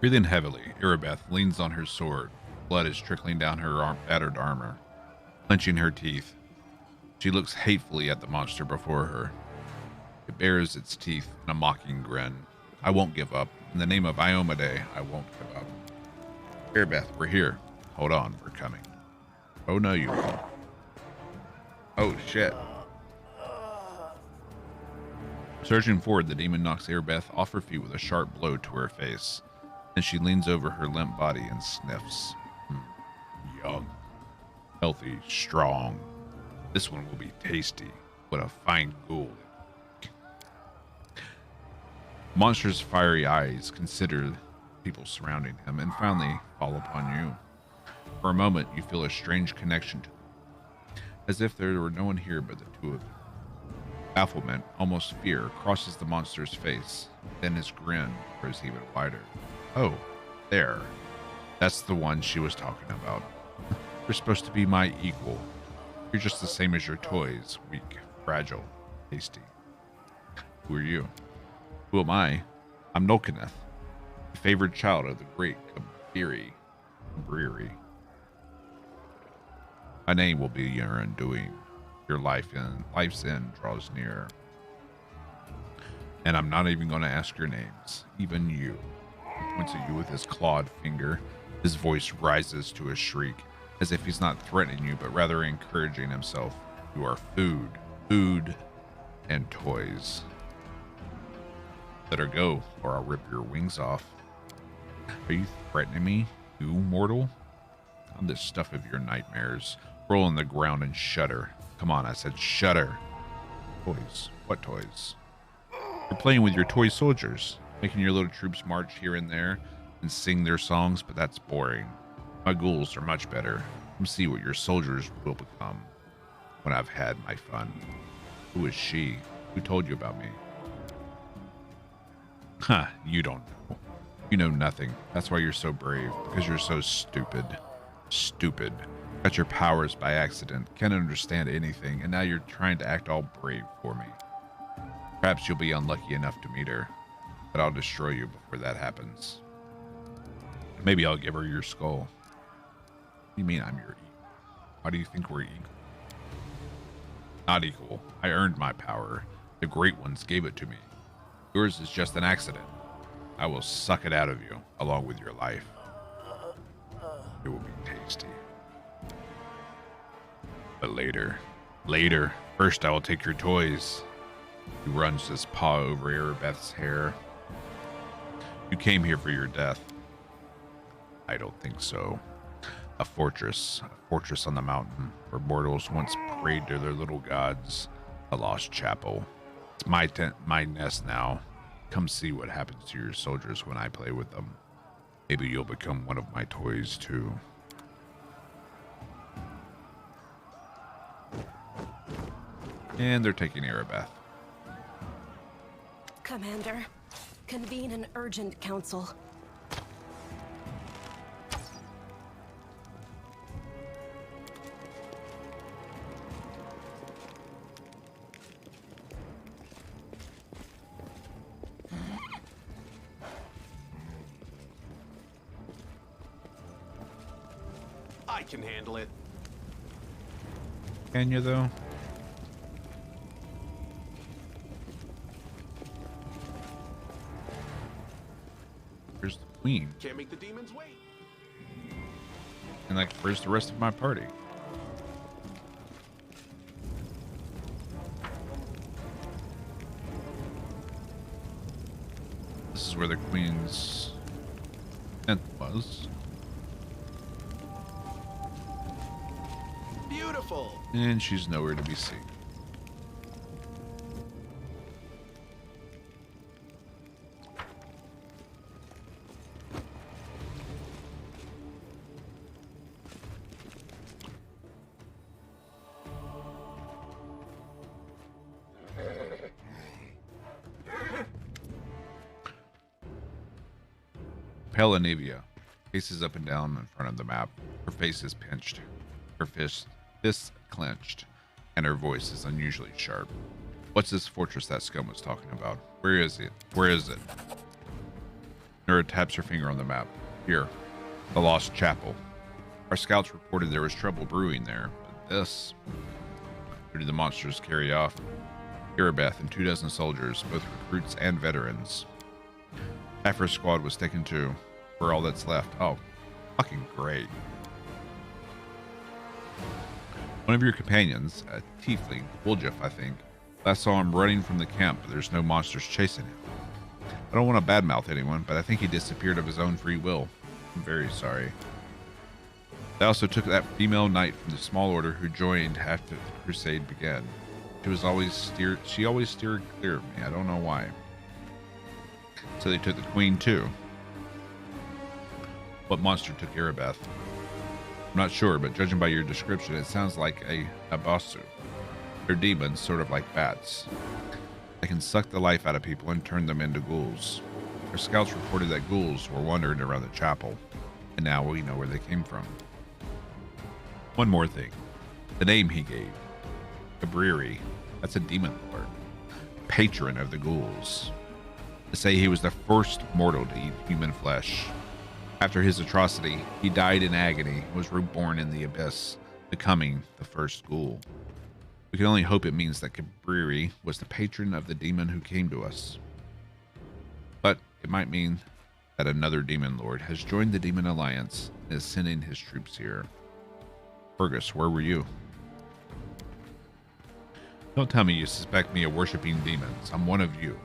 Breathing heavily, Erebeth leans on her sword. Blood is trickling down her battered armor. Clenching her teeth, she looks hatefully at the monster before her. It bares its teeth in a mocking grin. I won't give up. In the name of Iomade, I won't give up. Erebeth, we're here. Hold on, we're coming. Oh no, you won't. Oh shit. Surging forward, the demon knocks Erebeth off her feet with a sharp blow to her face. Then she leans over her limp body and sniffs. Young, healthy, strong. This one will be tasty. What a fine ghoul. Monster's fiery eyes consider people surrounding him and finally fall upon you. For a moment, you feel a strange connection to them, as if there were no one here but the two of you. Bafflement, almost fear, crosses the monster's face. Then his grin grows even wider. Oh, there. That's the one she was talking about. You're supposed to be my equal. You're just the same as your toys. Weak, fragile, hasty. Who are you? Who am I? I'm Nolkaneth, the favored child of the great Kabiri. My name will be your undoing. Your life's end draws near. And I'm not even going to ask your names, even you. He points at you with his clawed finger. His voice rises to a shriek, as if he's not threatening you, but rather encouraging himself. You are food, and toys. Let her go, or I'll rip your wings off. Are you threatening me, you mortal? I'm the stuff of your nightmares. Roll on the ground and shudder. Come on, I said shudder. Toys? What toys? You're playing with your toy soldiers, making your little troops march here and there and sing their songs, but that's boring. My ghouls are much better. Come see what your soldiers will become when I've had my fun. Who is she? Who told you about me? Huh, you don't know. You know nothing. That's why you're so brave, because you're so stupid. Stupid. Got your powers by accident, can't understand anything, and now you're trying to act all brave for me. Perhaps you'll be unlucky enough to meet her, but I'll destroy you before that happens. Maybe I'll give her your skull. What do you mean I'm your equal? Why do you think we're equal? Not equal. I earned my power. The great ones gave it to me. Yours is just an accident. I will suck it out of you, along with your life. It will be tasty. But later. First I will take your toys. He runs his paw over Erebeth's hair. You came here for your death. I don't think so. A fortress on the mountain where mortals once prayed to their little gods. A lost chapel. It's my tent, my nest now. Come see what happens to your soldiers when I play with them. Maybe you'll become one of my toys too. And they're taking Erebeth. Commander, convene an urgent council. I can handle it. Can you though? Where's the queen? Can't make the demons wait. And like, where's the rest of my party? This is where the queen's tent was. Beautiful. And she's nowhere to be seen. Pelanavia paces up and down in front of the map. Her face is pinched, her fists clenched, and her voice is unusually sharp. What's this fortress that scum was talking about? Where is it? Where is it? Nura taps her finger on the map. Here, the Lost Chapel. Our scouts reported there was trouble brewing there, but this... Who did the monsters carry off? Irabeth and 24 soldiers, both recruits and veterans. Half her squad was taken too. We're all that's left. Oh, fucking great. One of your companions, a tiefling, Woljif, I think. Last saw him running from the camp, but there's no monsters chasing him. I don't want to badmouth anyone, but I think he disappeared of his own free will. I'm very sorry. They also took that female knight from the small order who joined after the crusade began. She always steered clear of me. I don't know why. So they took the queen too. What monster took Irabeth? I'm not sure, but judging by your description, it sounds like a Abasu. They're demons, sort of like bats. They can suck the life out of people and turn them into ghouls. Our scouts reported that ghouls were wandering around the chapel, and now we know where they came from. One more thing. The name he gave. Cabriri. That's a demon lord. Patron of the ghouls. They say he was the first mortal to eat human flesh. After his atrocity, he died in agony and was reborn in the abyss, becoming the first ghoul. We can only hope it means that Cabriri was the patron of the demon who came to us. But it might mean that another demon lord has joined the Demon Alliance and is sending his troops here. Fergus, where were you? Don't tell me you suspect me of worshipping demons. I'm one of you.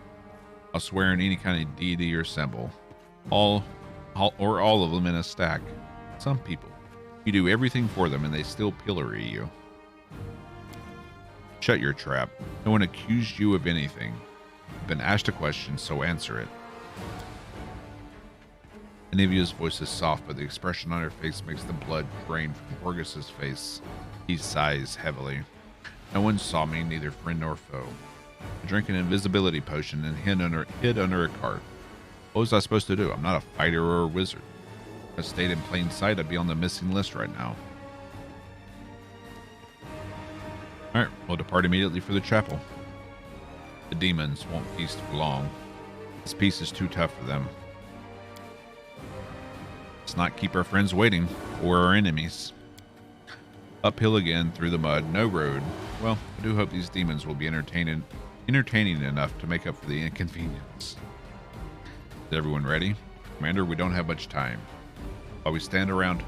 I'll swear in any kind of deity or symbol. All of them in a stack. Some people, you do everything for them and they still pillory you. Shut your trap. No one accused you of anything. You've been asked a question, so answer it. Anivia's voice is soft, but the expression on her face makes the blood drain from Fergus's face. He sighs heavily. No one saw me, neither friend nor foe. I drank an invisibility potion and hid under a cart. What was I supposed to do? I'm not a fighter or a wizard. If I stayed in plain sight, I'd be on the missing list right now. Alright, we'll depart immediately for the chapel. The demons won't feast for long. This peace is too tough for them. Let's not keep our friends waiting, or our enemies. Uphill again, through the mud, no road. Well, I do hope these demons will be entertaining enough to make up for the inconvenience. Is everyone ready? Commander, we don't have much time. While we stand around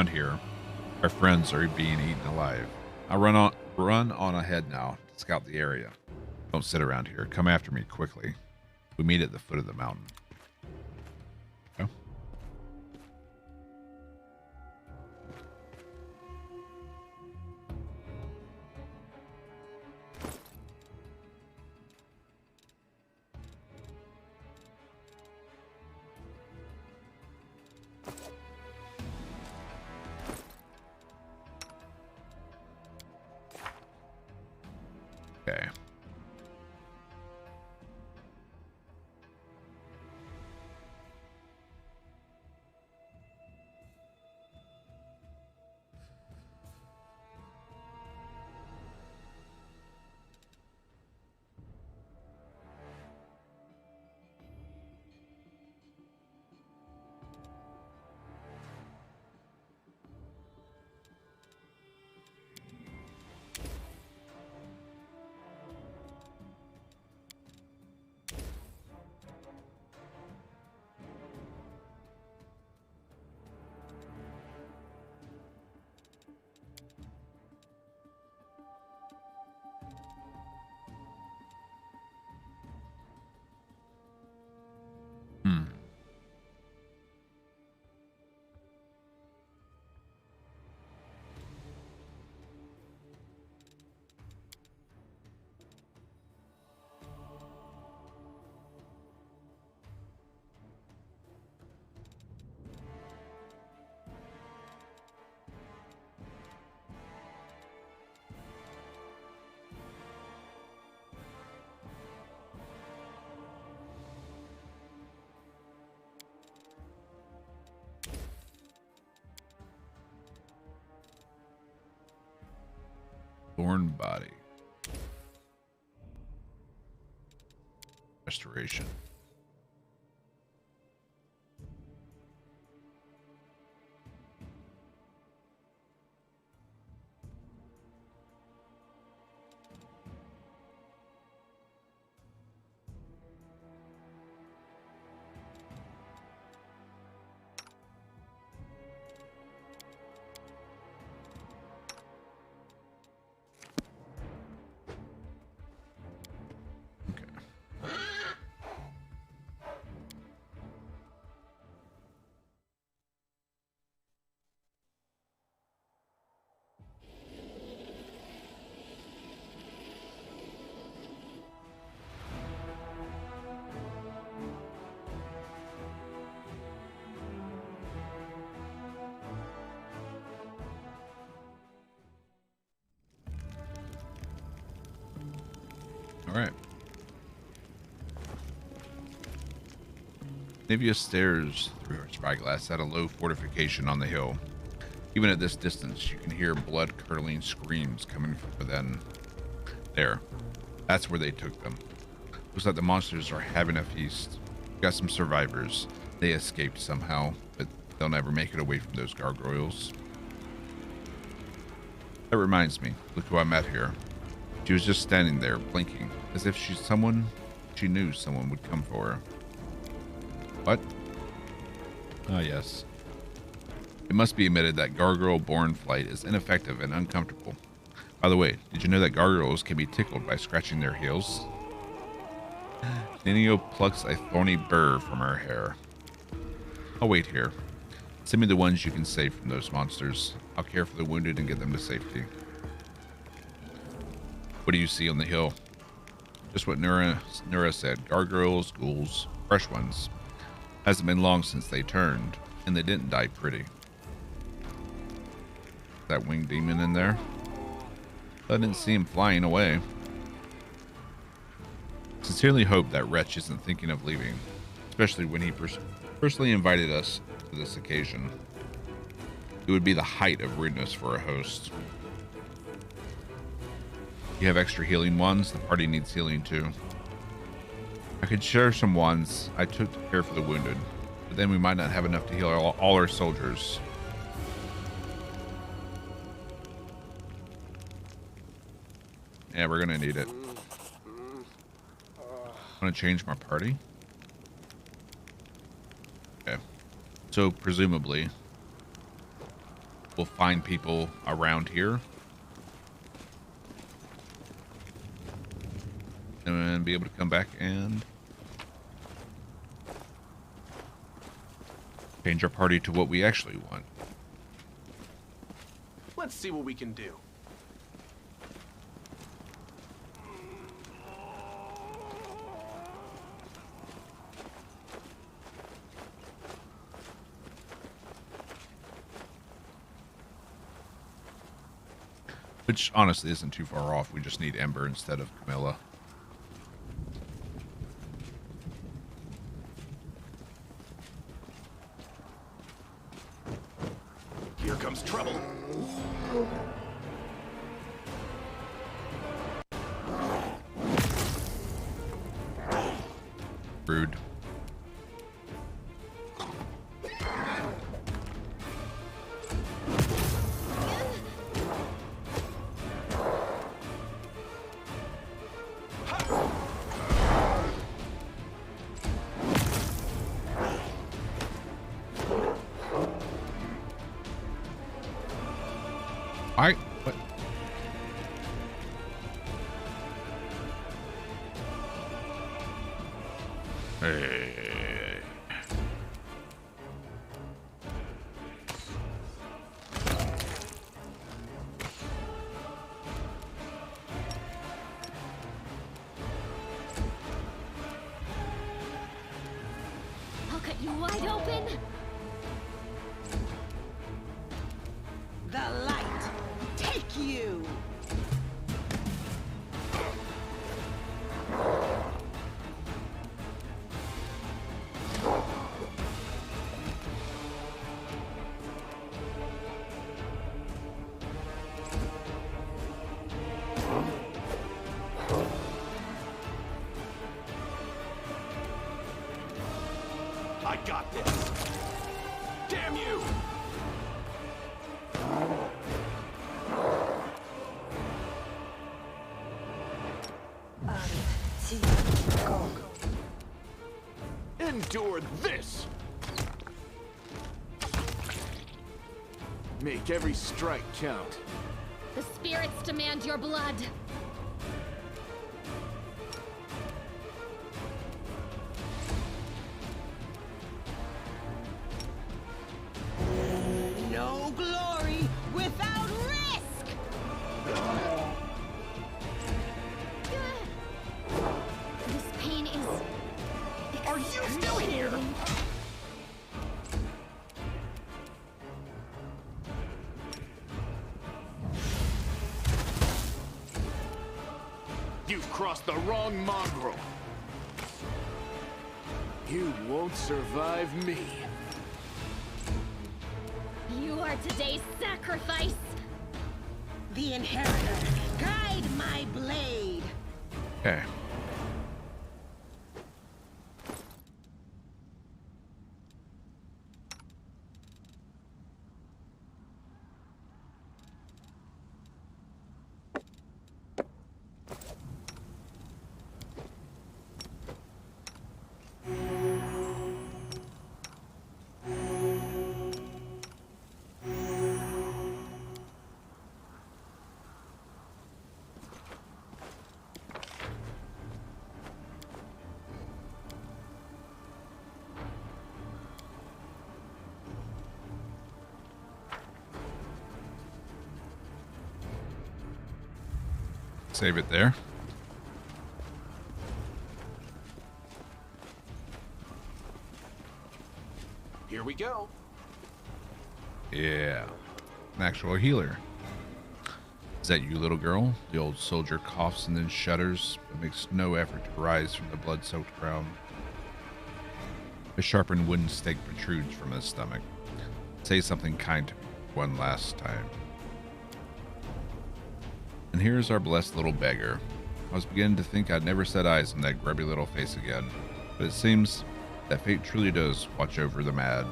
here, our friends are being eaten alive. I'll run on ahead now to scout the area. Don't sit around here. Come after me quickly. We meet at the foot of the mountain. Okay. Okay. Thorn body. restoration. All right. Navia stares through her spyglass at a low fortification on the hill. Even at this distance, you can hear blood-curdling screams coming from within. There. That's where they took them. Looks like the monsters are having a feast. Got some survivors. They escaped somehow, but they'll never make it away from those gargoyles. That reminds me. Look who I met here. She was just standing there, blinking, as if she knew someone would come for her. What? Ah, yes. It must be admitted that gargoyle-born flight is ineffective and uncomfortable. By the way, did you know that gargoyles can be tickled by scratching their heels? Nenio plucks a thorny burr from her hair. I'll wait here. Send me the ones you can save from those monsters. I'll care for the wounded and get them to safety. What do you see on the hill? Just what Nura said. Gargoyles, ghouls, fresh ones. Hasn't been long since they turned, and they didn't die pretty. That winged demon in there? I didn't see him flying away. Sincerely hope that wretch isn't thinking of leaving, especially when he personally invited us to this occasion. It would be the height of rudeness for a host. You have extra healing wands? The party needs healing too. I could share some wands I took to care for the wounded, but then we might not have enough to heal all our soldiers. Yeah, we're gonna need it. Want to change my party? Okay. So presumably, we'll find people around here and be able to come back and change our party to what we actually want. Let's see what we can do. Which honestly isn't too far off. We just need Ember instead of Camilla. Here comes trouble. Rude. What? Hey. I'll cut you wide open. The light, take you! you! Endure this! Make every strike count. The spirits demand your blood. No glory without risk! This pain is... Are you still here? You've crossed the wrong mongrel. You won't survive me. You are today's sacrifice. The inheritor, guide my blade! Okay. Save it there. Here we go. Yeah. An actual healer. Is that you, little girl? The old soldier coughs and then shudders, but makes no effort to rise from the blood-soaked ground. A sharpened wooden stake protrudes from his stomach. Say something kind to me one last time. And here's our blessed little beggar. I was beginning to think I'd never set eyes on that grubby little face again, but it seems that fate truly does watch over the mad.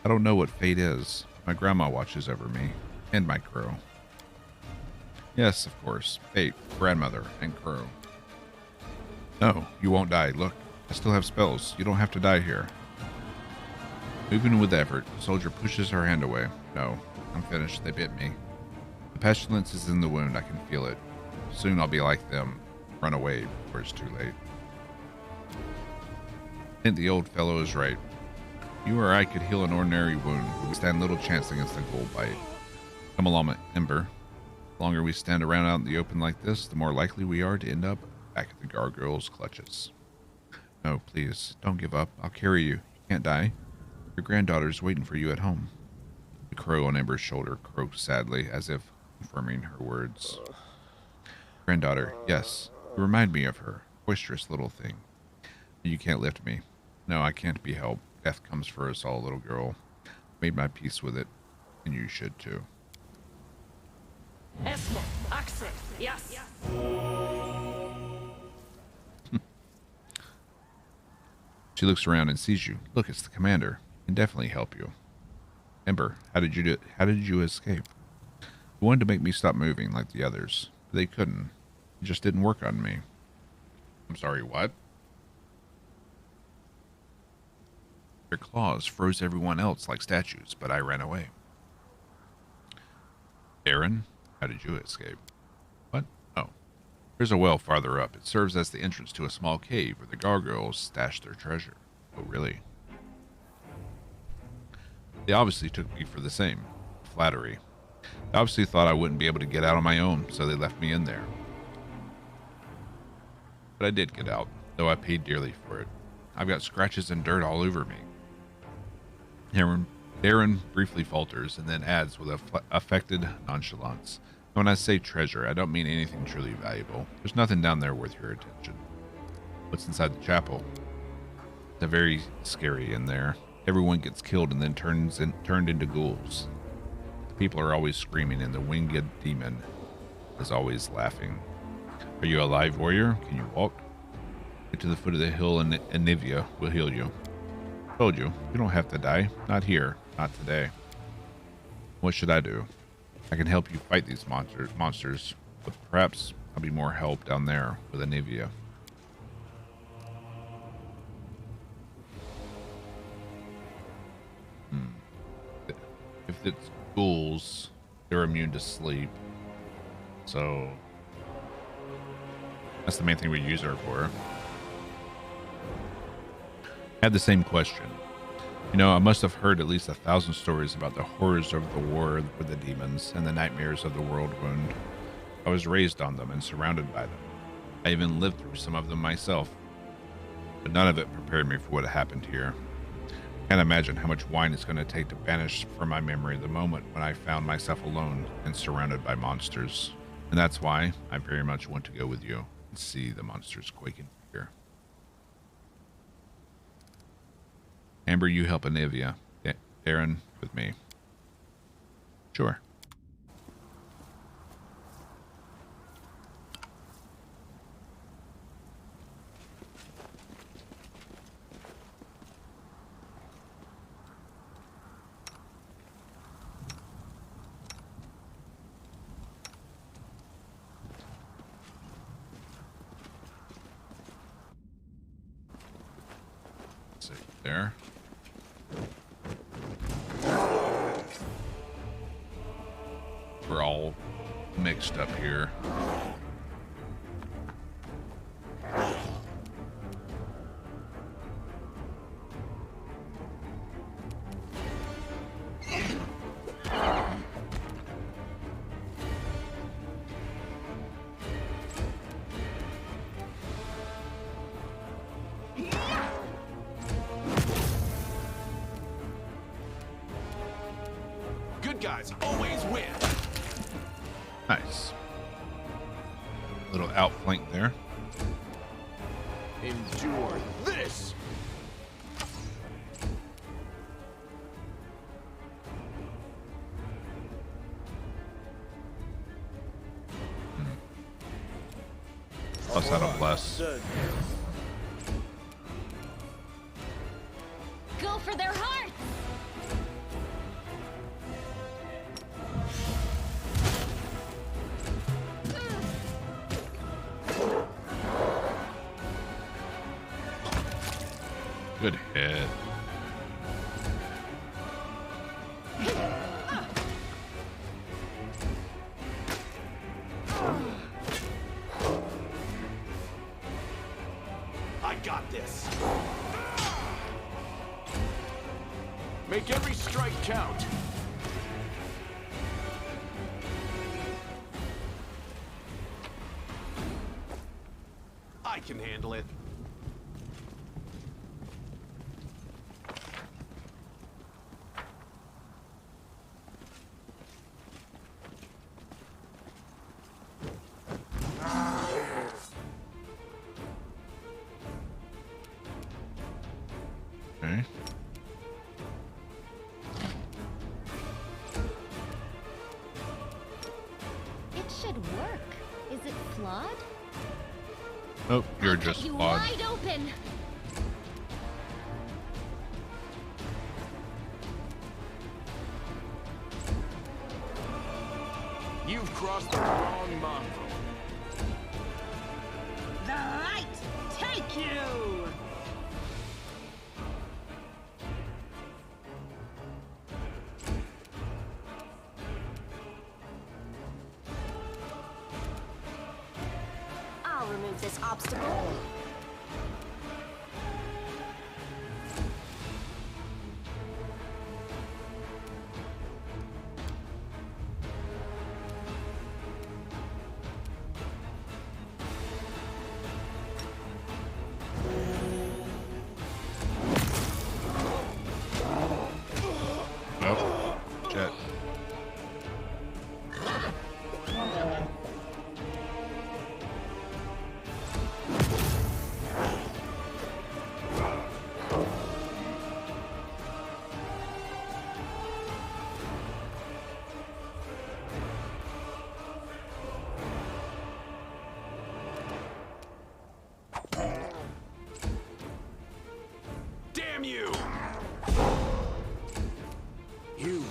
I don't know what fate is. My grandma watches over me, and my crow. Yes, of course, fate, grandmother, and crow. No, you won't die. Look, I still have spells. You don't have to die here. Moving with effort, the soldier pushes her hand away. No, I'm finished. They bit me. The pestilence is in the wound. I can feel it. Soon I'll be like them. Run away before it's too late. I think the old fellow is right. You or I could heal an ordinary wound, but we stand little chance against a gold bite. Come along, Ember. The longer we stand around out in the open like this, the more likely we are to end up back at the gargoyle's clutches. No, please, don't give up. I'll carry you. You can't die. Your granddaughter's waiting for you at home. The crow on Ember's shoulder croaked sadly, as if confirming her words. Granddaughter, yes. You remind me of her. Boisterous little thing. You can't lift me. No, I can't be helped. Death comes for us all, little girl. Made my peace with it, and you should too. Esmo, access, yes. She looks around and sees you. Look, it's the commander. Can definitely help you. Ember, how did you escape? You wanted to make me stop moving like the others, but they couldn't. It just didn't work on me. I'm sorry, what? Their claws froze everyone else like statues, but I ran away. Aaron, how did you escape? What? Oh. There's a well farther up. It serves as the entrance to a small cave where the gargoyles stash their treasure. Oh, really? They obviously took me for the same. Flattery. They obviously thought I wouldn't be able to get out on my own, so they left me in there. But I did get out, though I paid dearly for it. I've got scratches and dirt all over me. Aaron briefly falters and then adds with affected nonchalance. When I say treasure, I don't mean anything truly valuable. There's nothing down there worth your attention. What's inside the chapel? It's very scary in there. Everyone gets killed and then turned into ghouls. The people are always screaming and the winged demon is always laughing. Are you a live warrior? Can you walk? Get to the foot of the hill and Anivia will heal you. Told you, you don't have to die. Not here. Not today. What should I do? I can help you fight these monsters, but perhaps I'll be more help down there with Anivia. If it's ghouls, they're immune to sleep. So that's the main thing we use her for. I had the same question. You know, I must have heard at least 1,000 stories about the horrors of the war with the demons and the nightmares of the world wound. I was raised on them and surrounded by them. I even lived through some of them myself. But none of it prepared me for what happened here. I can't imagine how much wine it's going to take to banish from my memory the moment when I found myself alone and surrounded by monsters. And that's why I very much want to go with you and see the monsters quake in fear. Amber, you help Anivia. Darren, with me. Sure. See there. We're all mixed up here. Good guys always win. Nice. Little outflank there. Endure this. Plus I don't bless. Go for their hearts! Good hit. I got this. Make every strike count. I can handle it. Okay. It should work. Is it flawed? Nope, you're I'll cut just you flawed. wide open. You've crossed the wrong mongrel. The light take you! I'll remove this obstacle. Nope. Jet.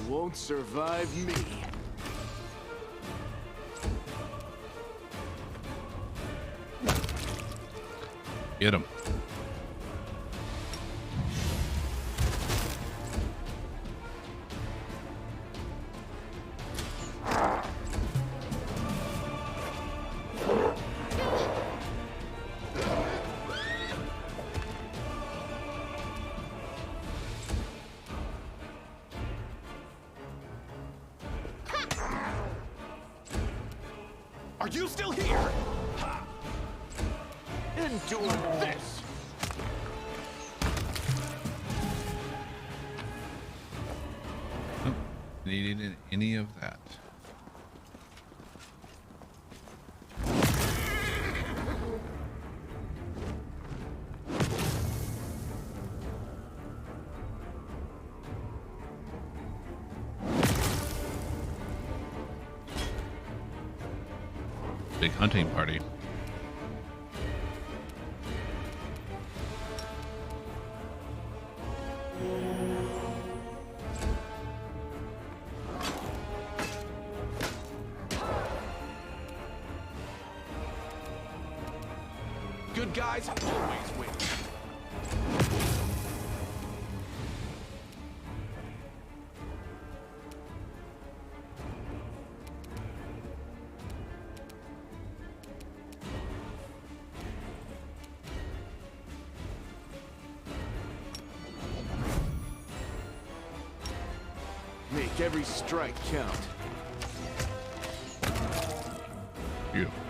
won't survive me. Get him. Are you still here? Ha! Endure this! Nope. Needed any of that. Big hunting party. Good guys always win. Make every strike count. Beautiful.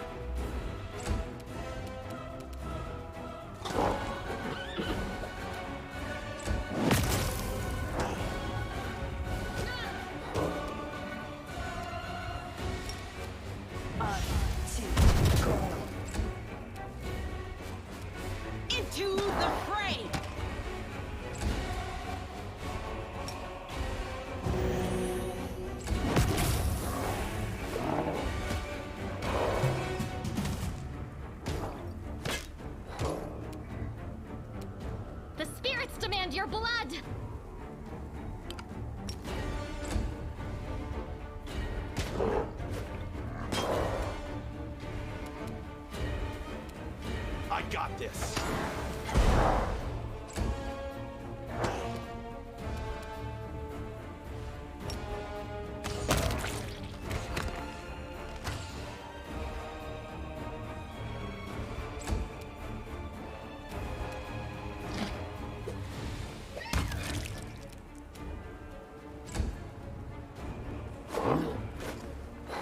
Into the fray! The spirits demand your blood! I got this.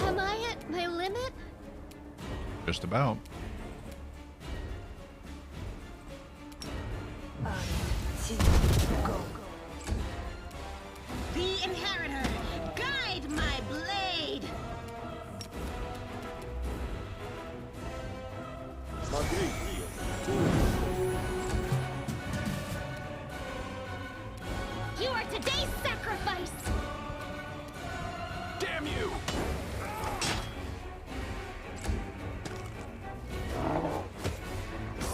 Am I at my limit? Just about. The Inheritor, guide my blade! You are today's sacrifice! Damn you!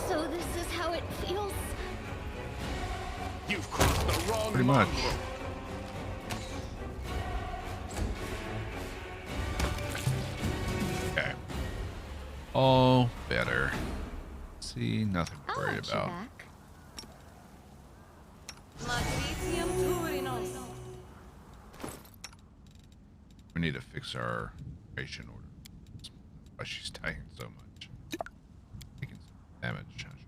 So this is how it feels? You've crossed the wrong Pretty much. mongrel. Okay. All better. See, nothing to I'll worry watch you about. back. We need to fix our ration order. That's why she's dying so much. Taking some damage, hasn't she?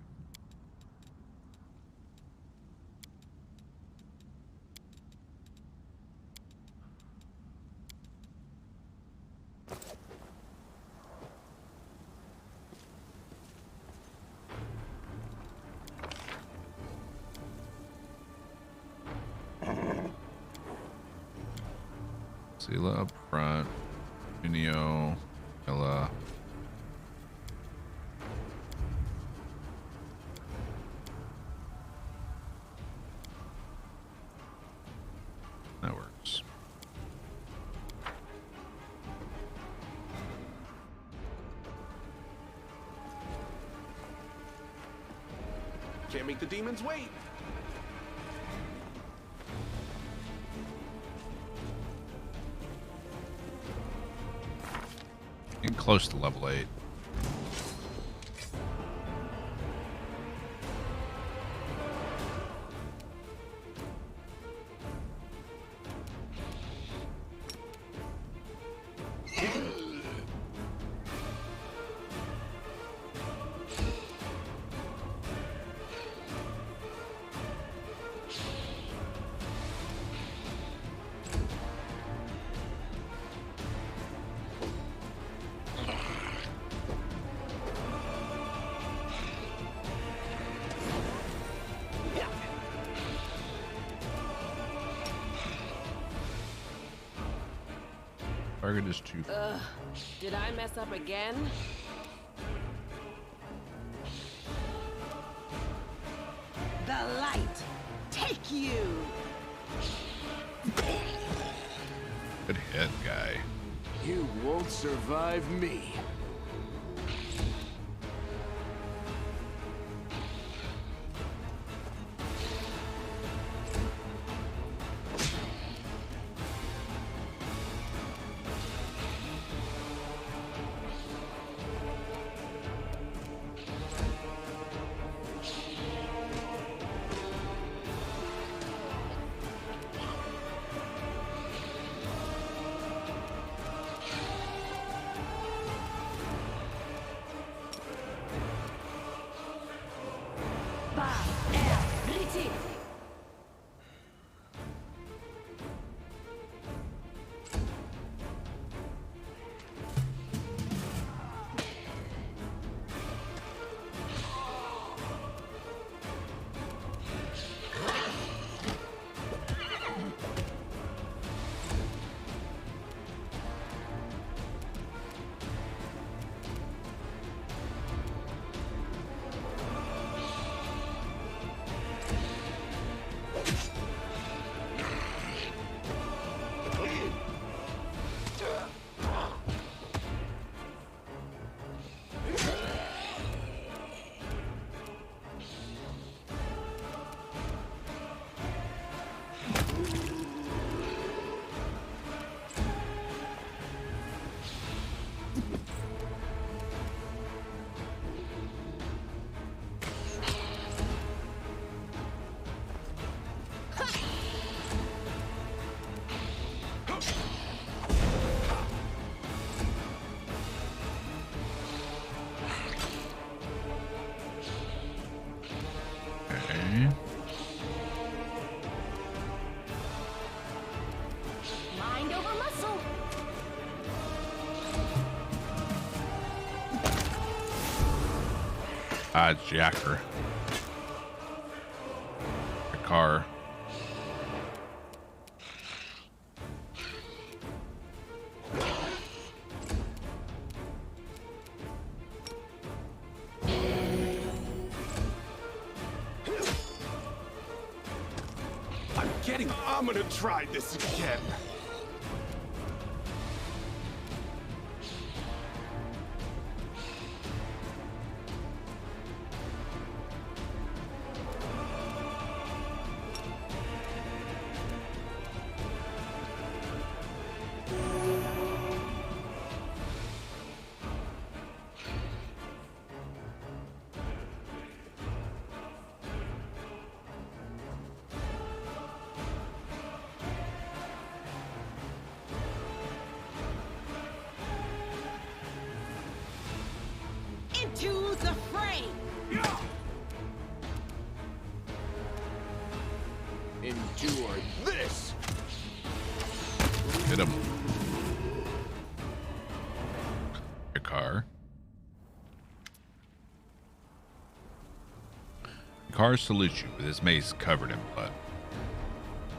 Sela up front. Junio, Ella. That works. Can't make the demons wait. getting close to level 8. Target is 2. Did I mess up again? The light, take you! Good hit, guy. You won't survive me. Okay. Mind over muscle. Jacker. The car. I'm gonna try this again. Into the fray! Endure this! Hit him. Your car. The car salutes you with his mace covered in blood.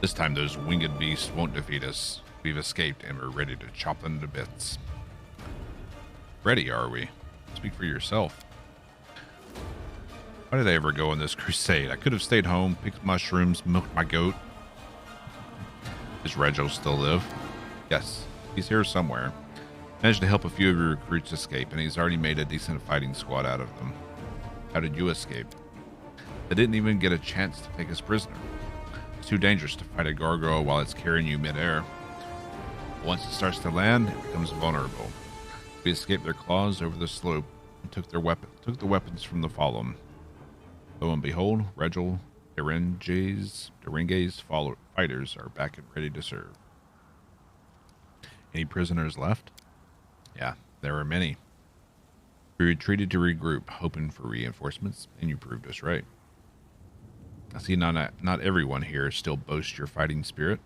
This time those winged beasts won't defeat us. We've escaped and we're ready to chop them to bits. Ready, are we? Speak for yourself. Why did I ever go on this crusade? I could have stayed home, picked mushrooms, milked my goat. Does Rego still live? Yes, he's here somewhere. Managed to help a few of your recruits escape, and he's already made a decent fighting squad out of them. How did you escape? They didn't even get a chance to take us prisoner. It's too dangerous to fight a gargoyle while it's carrying you midair. Once it starts to land, it becomes vulnerable. We escaped their claws over the slope and took the weapons from the fallen. Lo and behold, Regil Derenge's fighters are back and ready to serve. Any prisoners left? Yeah, there are many. We retreated to regroup, hoping for reinforcements, and you proved us right. I see not everyone here still boasts your fighting spirit.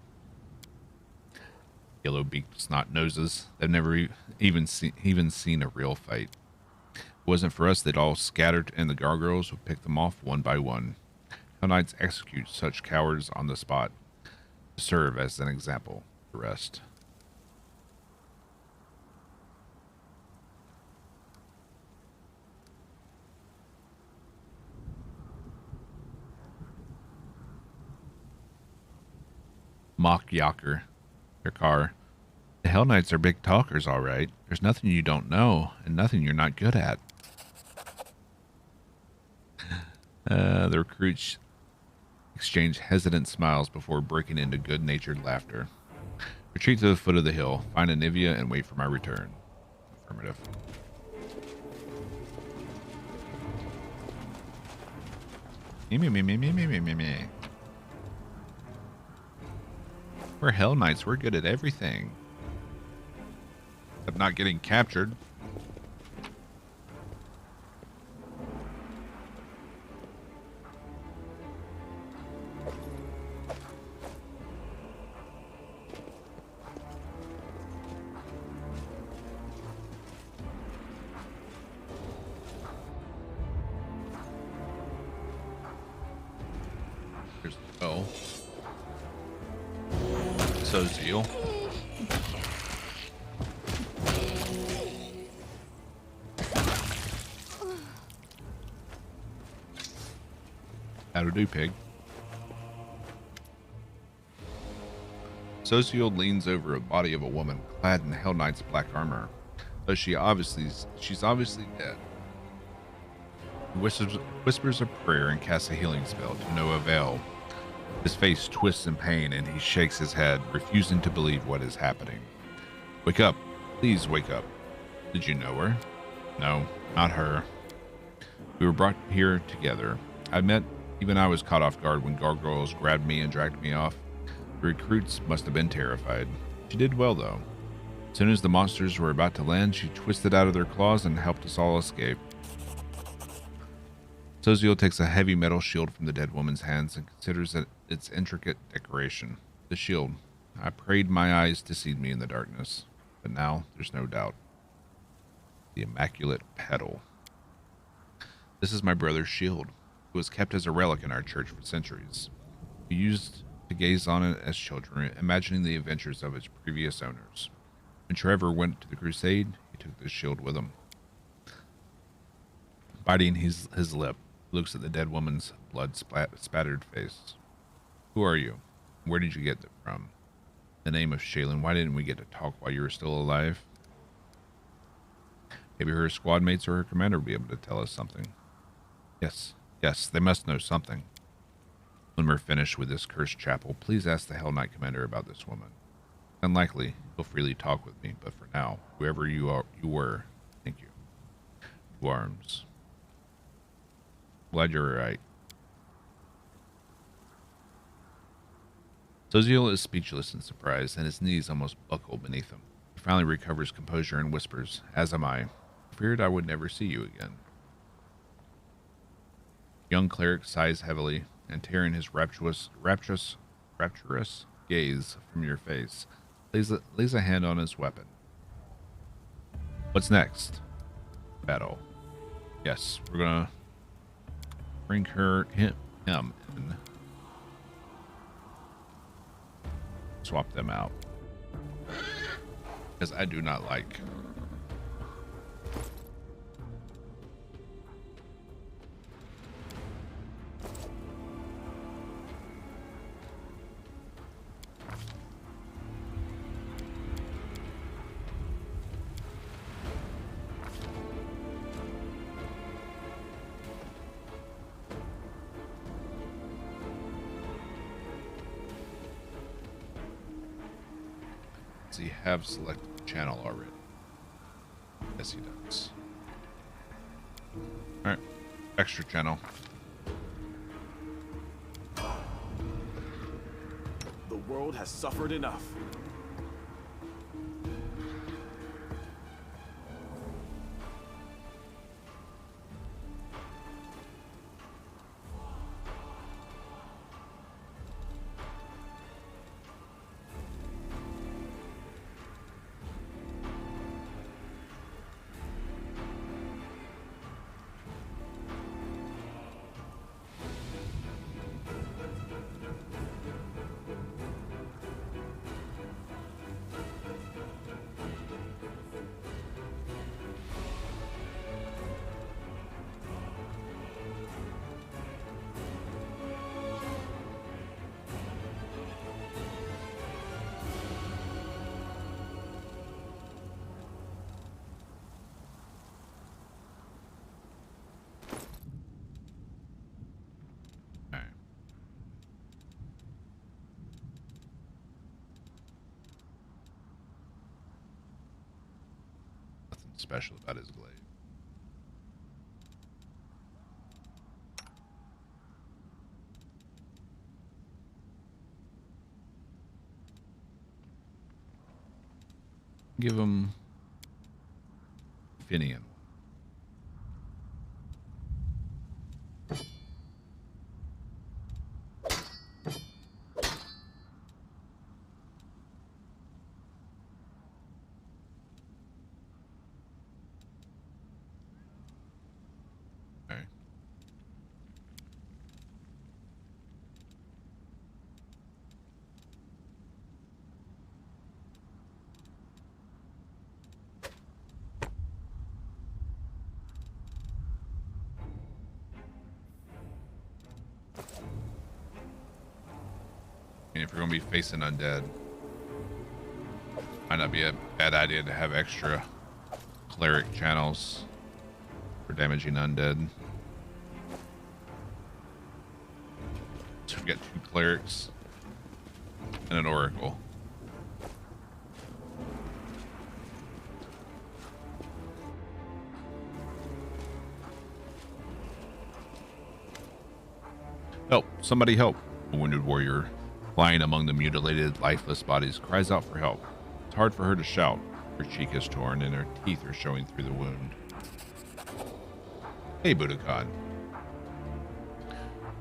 Yellow-beaked snot noses. They've never even seen a real fight. If it wasn't for us, they'd all scattered, and the gargoyles would pick them off one by one. Hell Knights execute such cowards on the spot to serve as an example for the rest. Mock Yakar. The Hell Knights are big talkers, all right. There's nothing you don't know, and nothing you're not good at. The recruits exchange hesitant smiles before breaking into good-natured laughter. Retreat to the foot of the hill, find Anivia, and wait for my return. Affirmative. Me. We're Hell Knights. We're good at everything. Except not getting captured. Here's the bell. So Zeal. How to do, pig. Sociold leans over a body of a woman clad in Hell Knight's black armor, though she's obviously dead. He whispers a prayer and casts a healing spell to no avail. His face twists in pain and he shakes his head, refusing to believe what is happening. Wake up. Please wake up. Did you know her? No, not her. We were brought here together. Even I was caught off guard when gargoyles grabbed me and dragged me off. The recruits must have been terrified. She did well, though. As soon as the monsters were about to land, she twisted out of their claws and helped us all escape. Soziel takes a heavy metal shield from the dead woman's hands and considers it its intricate decoration. The shield. I prayed my eyes deceived me in the darkness, but now there's no doubt. The immaculate petal. This is my brother's shield. It was kept as a relic in our church for centuries. We used to gaze on it as children, imagining the adventures of its previous owners. When Trevor went to the crusade, he took this shield with him. Biting his lip, he looks at the dead woman's blood-spattered face. Who are you? Where did you get it from? In the name of Shaylin, why didn't we get to talk while you were still alive? Maybe her squad mates or her commander will be able to tell us something. Yes, they must know something. When we're finished with this cursed chapel, please ask the Hell Knight commander about this woman. Unlikely he'll freely talk with me, but for now, whoever you were, thank you. To arms. Glad you're right. Soziel is speechless in surprise, and his knees almost buckle beneath him. He finally recovers composure and whispers, "As am I. Feared I would never see you again." Young cleric sighs heavily, and tearing his rapturous gaze from your face, lays a hand on his weapon. What's next? Battle. Yes, we're gonna bring him in. Swap them out. Because I do not like. You have selected the channel already. Yes, he does. All right. Extra channel. The world has suffered enough. All right. Nothing special about his glaive. Give him Finian. Okay. And if you're going to be facing undead, might not be a bad idea to have extra cleric channels for damaging undead. So we got 2 clerics and an oracle. Help! Somebody help! A wounded warrior, lying among the mutilated, lifeless bodies, cries out for help. It's hard for her to shout. Her cheek is torn and her teeth are showing through the wound. Hey, Budokan.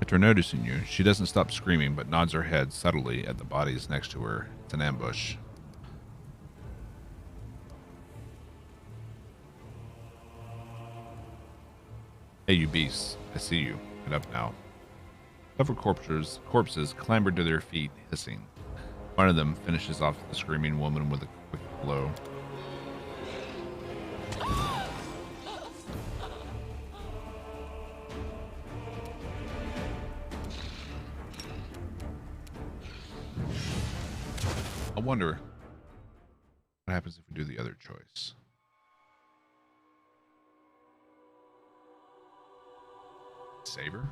After noticing you, she doesn't stop screaming but nods her head subtly at the bodies next to her. It's an ambush. Hey, you beasts. I see you. Get up now. Several corpses clambered to their feet, hissing. One of them finishes off the screaming woman with a quick blow. I wonder what happens if we do the other choice. Save her?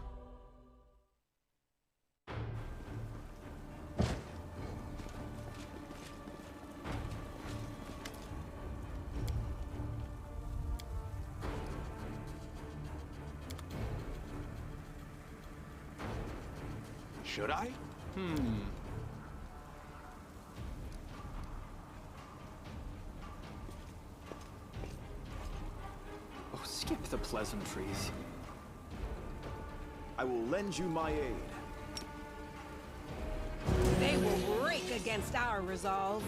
Should I? Oh, skip the pleasantries. I will lend you my aid. They will break against our resolve.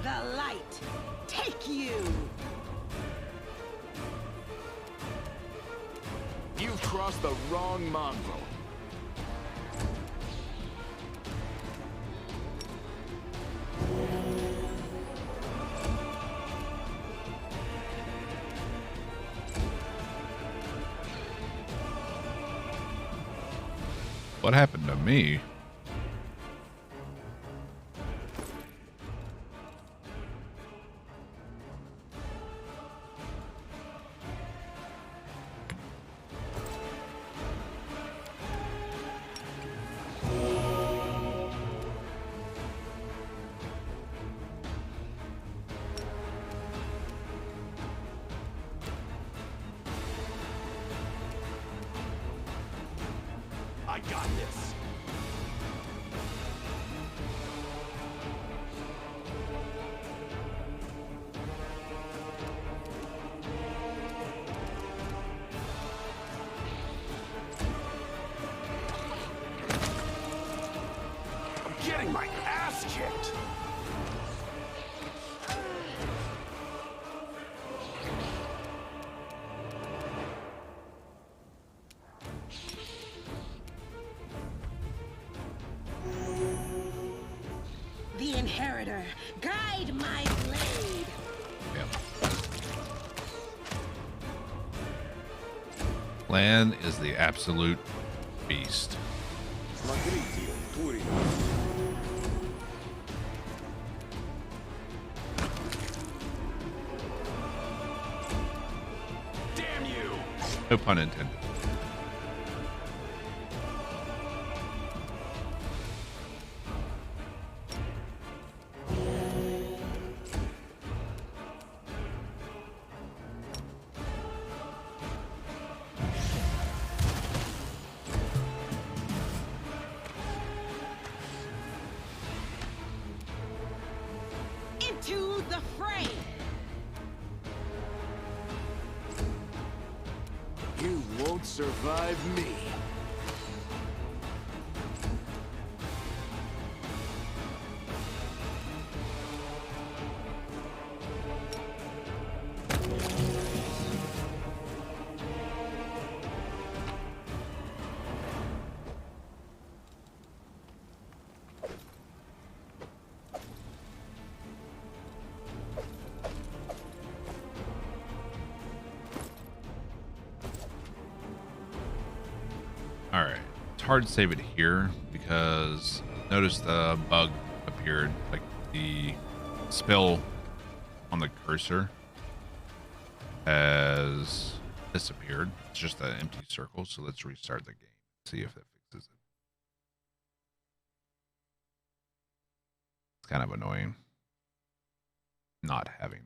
The light, take you! You've crossed the wrong mongrel. What happened to me? I got this. I'm getting my ass kicked. The Inheritor, guide my blade. Yeah. Lan is the absolute beast. Смотрите, Тури. Damn you! No pun intended. Into the fray. You won't survive me. All right, it's hard to save it here because notice the bug appeared, like the spell on the cursor has disappeared. It's just an empty circle. So let's restart the game, see if that fixes it. It's kind of annoying not having it.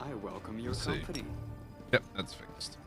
I welcome your Let's see. company. Yep, that's fixed.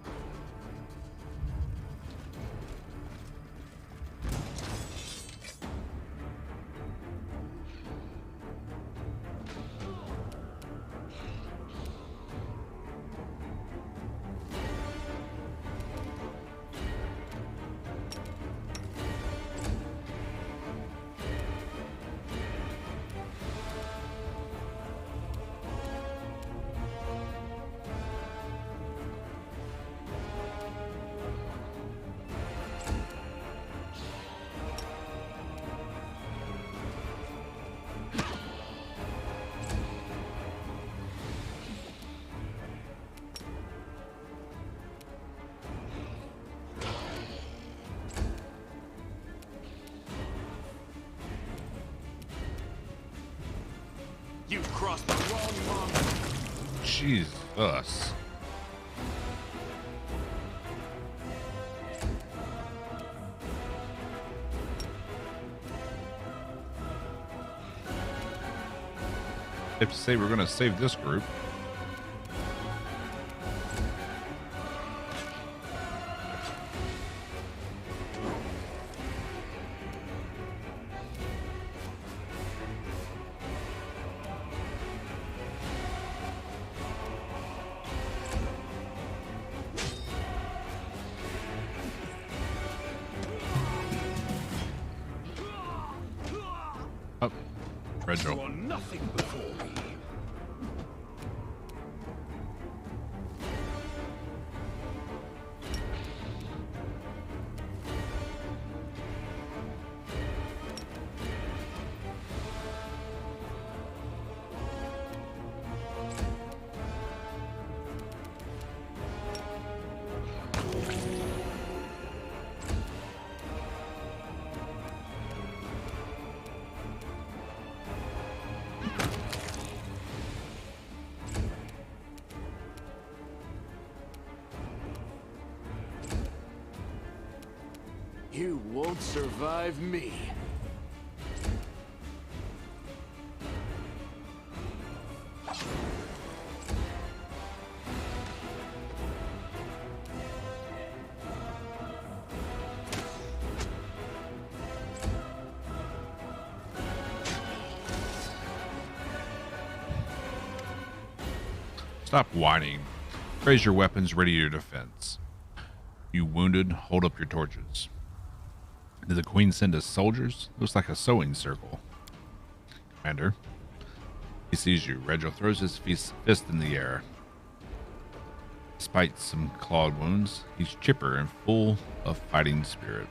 You crossed the wrong line. Jesus. Safe to say we're going to save this group. Oh, Regil. You are nothing before me. You won't survive me. Stop whining. Raise your weapons, ready your defense. You wounded, hold up your torches. Did the queen send us soldiers? Looks like a sewing circle. Commander. He sees you. Regil throws his fist in the air. Despite some clawed wounds, he's chipper and full of fighting spirit,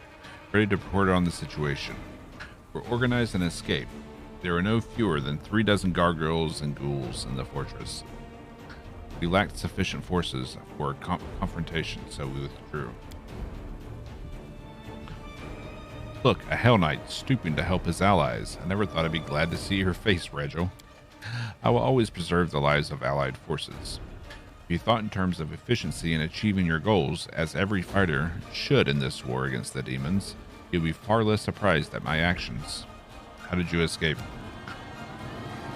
ready to report on the situation. We're organized and escape. There are no fewer than 36 gargoyles and ghouls in the fortress. We lacked sufficient forces for a confrontation, so we withdrew. Look, a Hell Knight stooping to help his allies. I never thought I'd be glad to see your face, Regil. I will always preserve the lives of allied forces. If you thought in terms of efficiency in achieving your goals, as every fighter should in this war against the demons, you'll be far less surprised at my actions. How did you escape?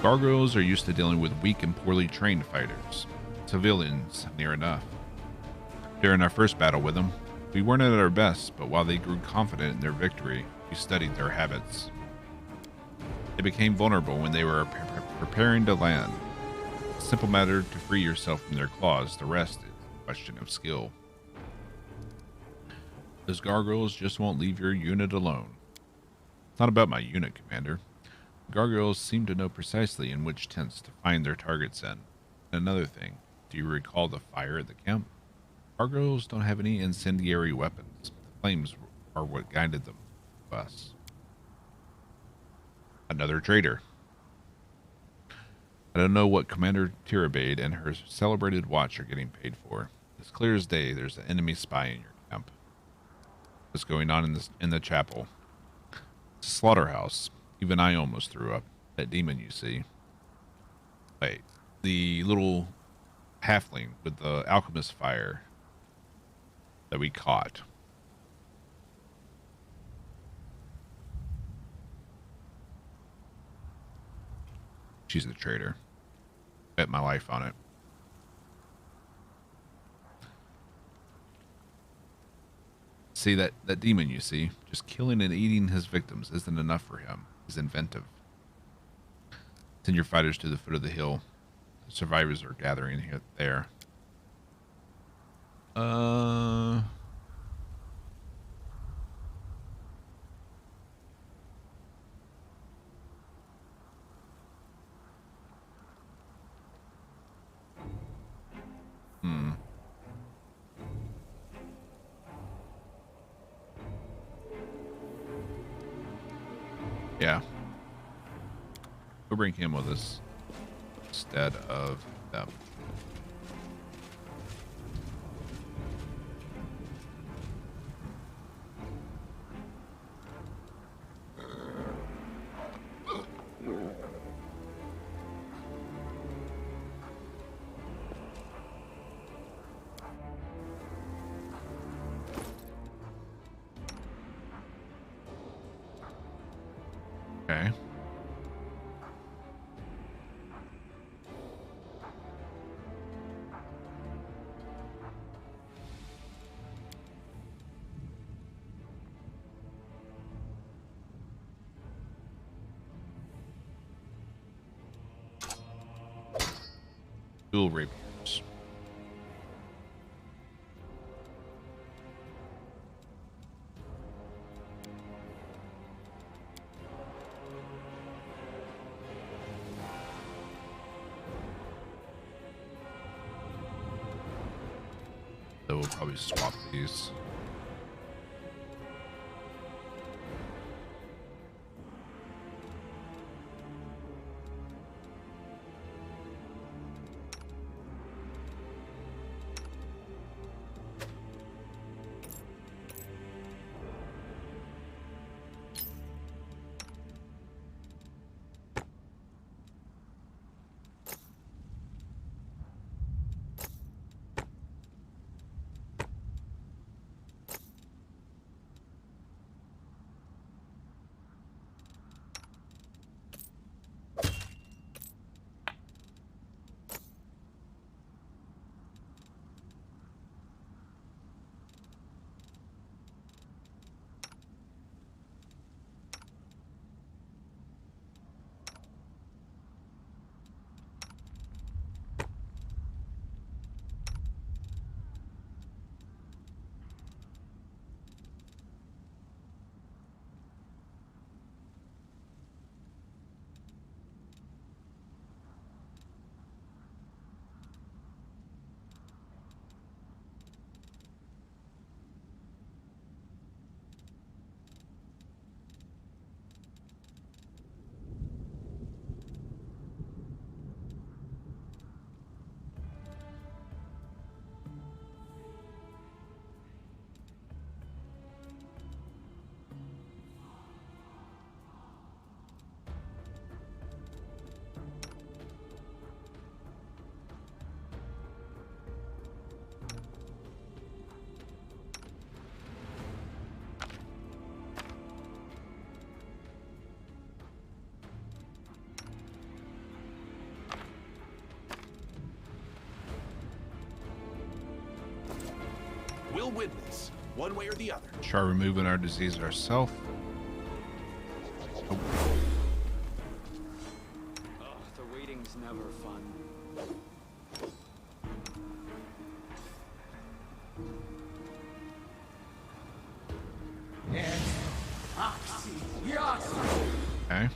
Gargoyles are used to dealing with weak and poorly trained fighters. Civilians, near enough. During our first battle with them, we weren't at our best, but while they grew confident in their victory, we studied their habits. They became vulnerable when they were preparing to land. A simple matter to free yourself from their claws. The rest is a question of skill. Those gargoyles just won't leave your unit alone. It's not about my unit, Commander. Gargoyles seem to know precisely in which tents to find their targets in. And another thing, do you recall the fire at the camp? Gargoyles don't have any incendiary weapons. The flames are what guided them to us. Another traitor. I don't know what Commander Tirabade and her celebrated watch are getting paid for. It's clear as day there's an enemy spy in your camp. What's going on in the chapel? It's a slaughterhouse. Even I almost threw up. That demon you see. Wait, the little halfling with the alchemist fire that we caught. She's the traitor. Bet my life on it. See, that demon you see, just killing and eating his victims isn't enough for him. He's inventive. Send your fighters to the foot of the hill. The survivors are gathering there. Yeah. We'll bring him with us instead of them. Okay. Dual rapiers. would probably swap these. We'll win this, one way or the other. Try removing our disease ourselves. Oh, the waiting's never fun. Okay.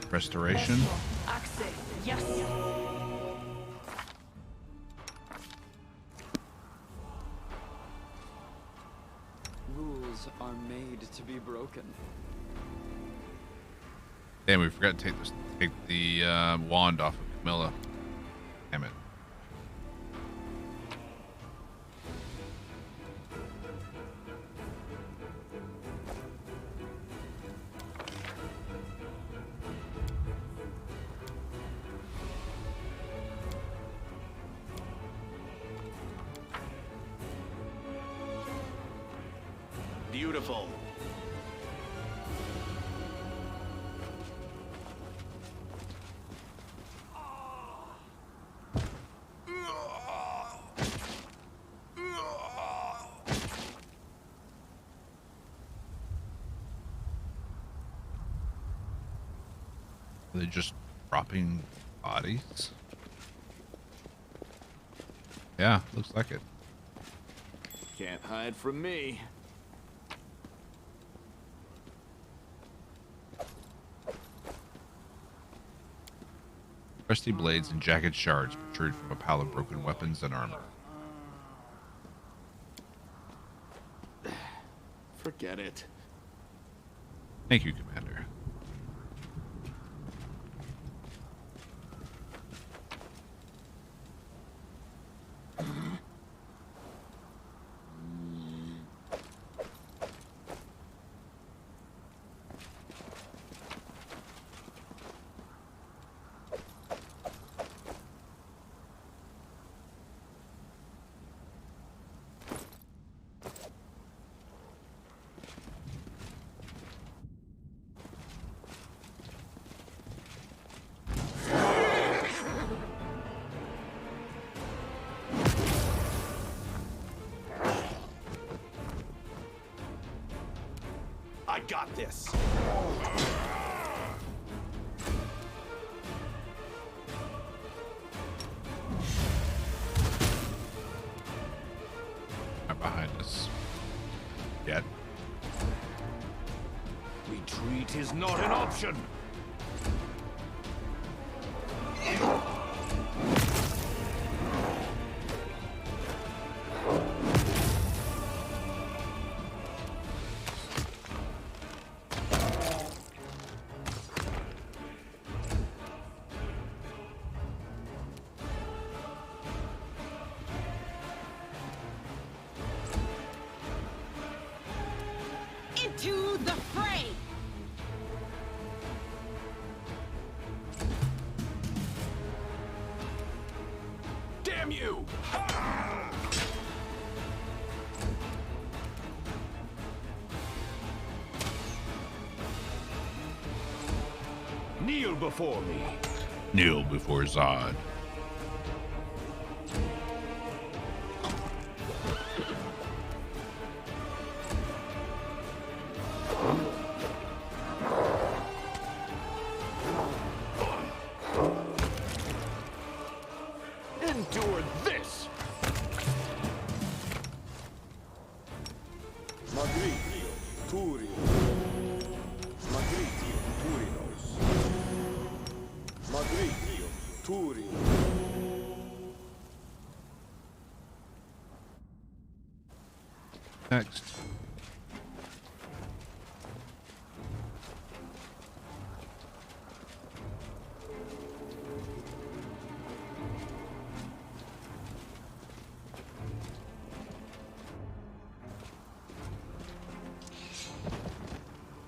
Restoration. Yes. Rules are made to be broken. Damn, we forgot to take the wand off of Camilla. Damn it. Beautiful. Are they just dropping bodies? Yeah, looks like it. Can't hide from me. Rusty blades and jagged shards protrude from a pile of broken weapons and armor. Forget it. Thank you, Commander. I got this. Not behind us. Yet. Retreat is not an option. to the fray! Damn you! Ha! Kneel before me. Kneel before Zod. Endure this! Magritio, Turio. Magritio, Turinos. Magritio, Turio. Next.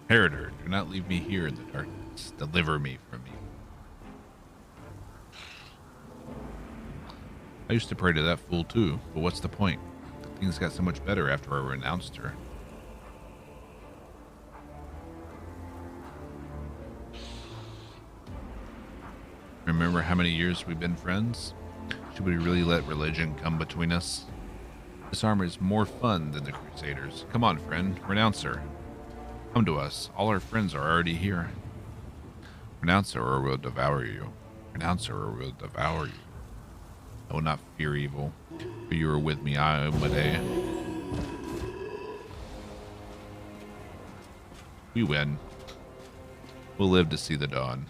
Imperator, do not leave me here in the darkness. Deliver me from you. I used to pray to that fool too, but what's the point? Things got so much better after I renounced her. Remember how many years we've been friends? Should we really let religion come between us? This armor is more fun than the Crusaders. Come on, friend, renounce her. Come to us. All our friends are already here. Renounce her or we'll devour you. Renounce her or we'll devour you. I will not fear evil, for you are with me. I am Medea. We win. We'll live to see the dawn.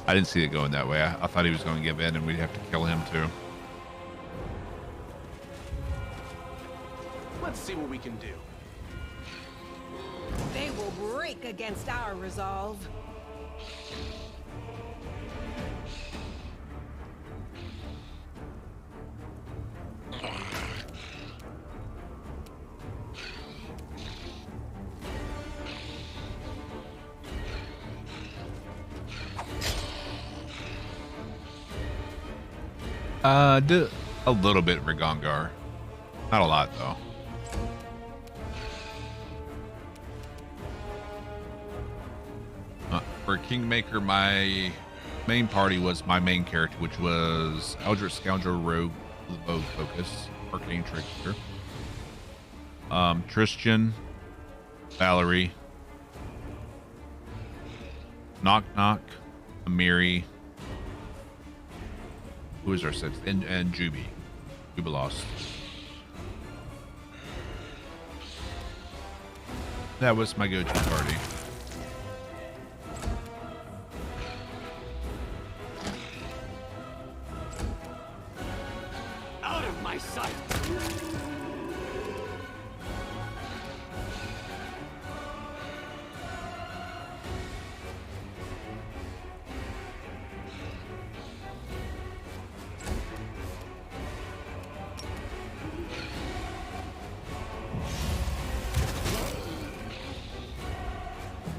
I didn't see it going that way. I thought he was going to give in and we'd have to kill him too. Let's see what we can do. They will break against our resolve. Did a little bit Ragongar. Not a lot though. For Kingmaker, my main party was my main character, which was Eldritch Scoundrel Rogue Focus, Arcane Trickster. Tristan, Valerie, Knock Knock, Amiri. Who is our sixth? And Juby. Jubilos. That was my go-to party. Out of my sight!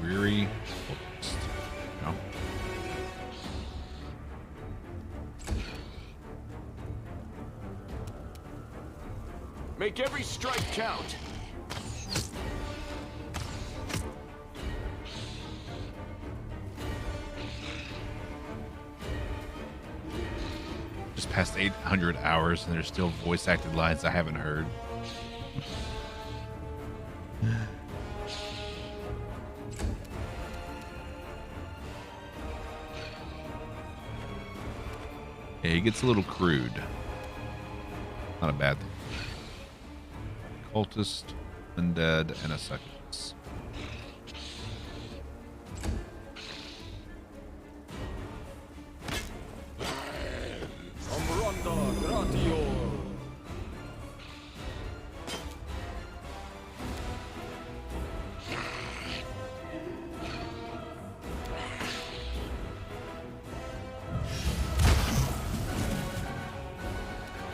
Weary. Focused. No. Make every strike count. Just past 800 hours and there's still voice acted lines I haven't heard. Yeah, he gets a little crude. Not a bad thing. Cultist, undead, and a succubus. Amranda Gratio.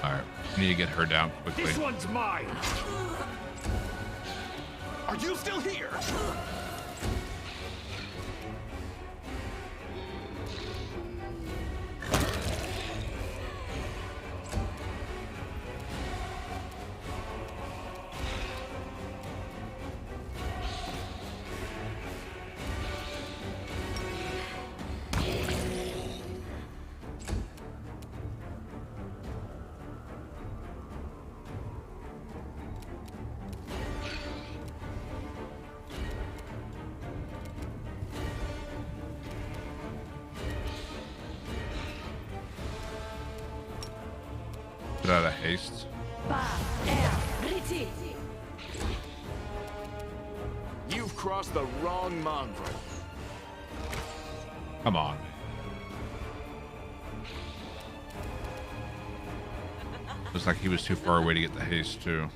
Alright. Need to get her down quickly. This one's mine. Are you still here? Put out of haste. You've crossed the wrong mongrel. Come on. Looks like he was too far away to get the haste too.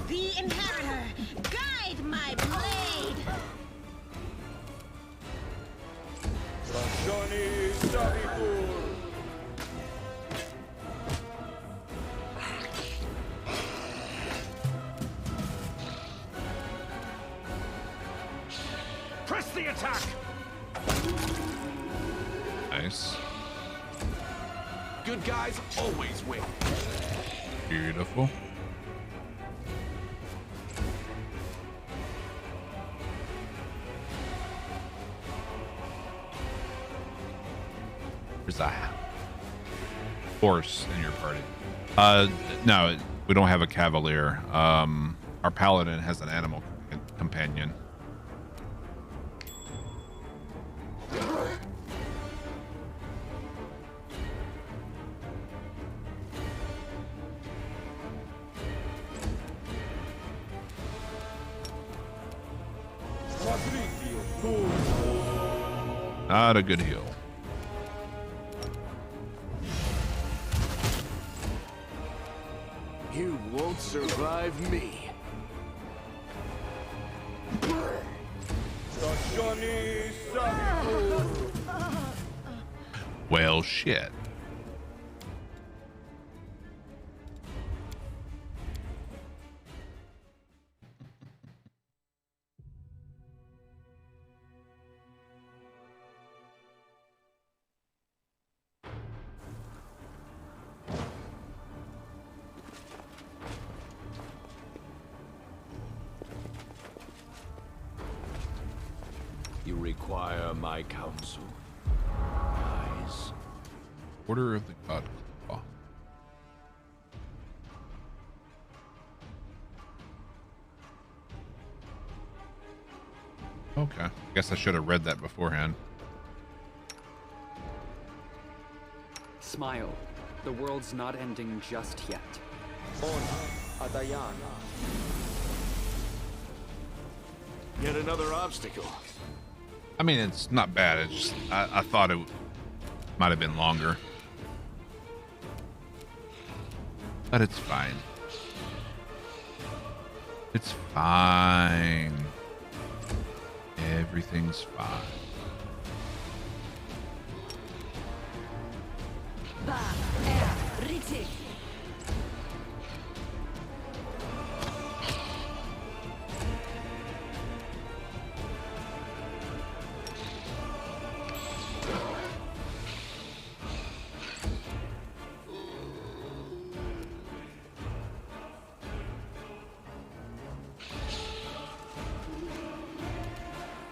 The inheritor, guide my blade. Johnny Savipur. Press the attack. Nice. Good guys always win. Beautiful. There's a horse in your party. No, we don't have a cavalier. Our paladin has an animal companion. Not a good heal. You won't survive me. Johnny Savipur. Well, shit. You require my counsel. Eyes. Order of the God Claw. Okay. I guess I should have read that beforehand. Smile. The world's not ending just yet. Ona Adayana. Yet another obstacle. I mean, it's not bad. It's just, I thought it might have been longer. But it's fine. It's fine. Everything's fine.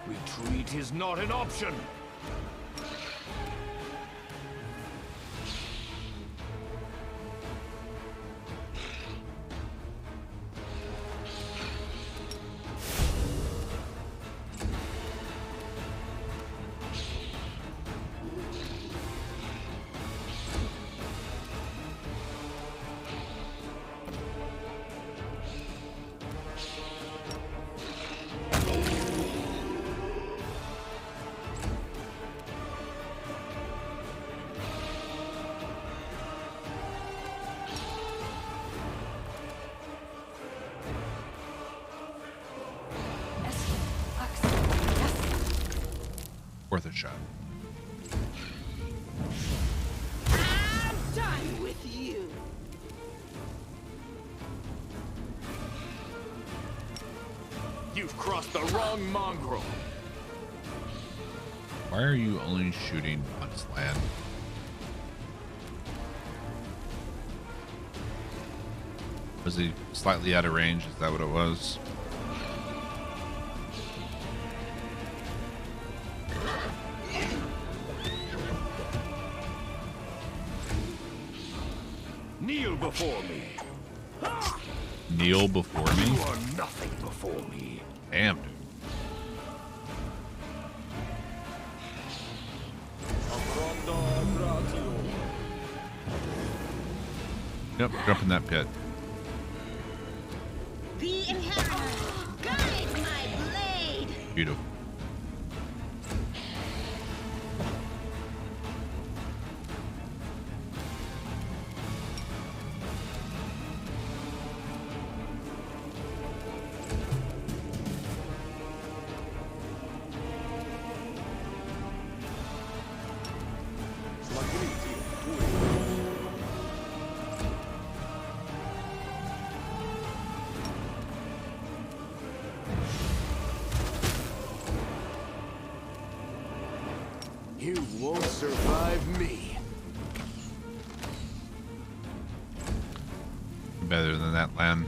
Retreat is not an option. Worth a shot. I'm done with you. You've crossed the wrong mongrel. Why are you only shooting once, Lan? Was he slightly out of range? Is that what it was? Kneel before me. Kneel before me? You are nothing before me. Damn, dude. Affronta gratio. Yep, jump in that pit. The inheritor. Guide my blade. Beautiful. You won't survive me. Better than that, Lan.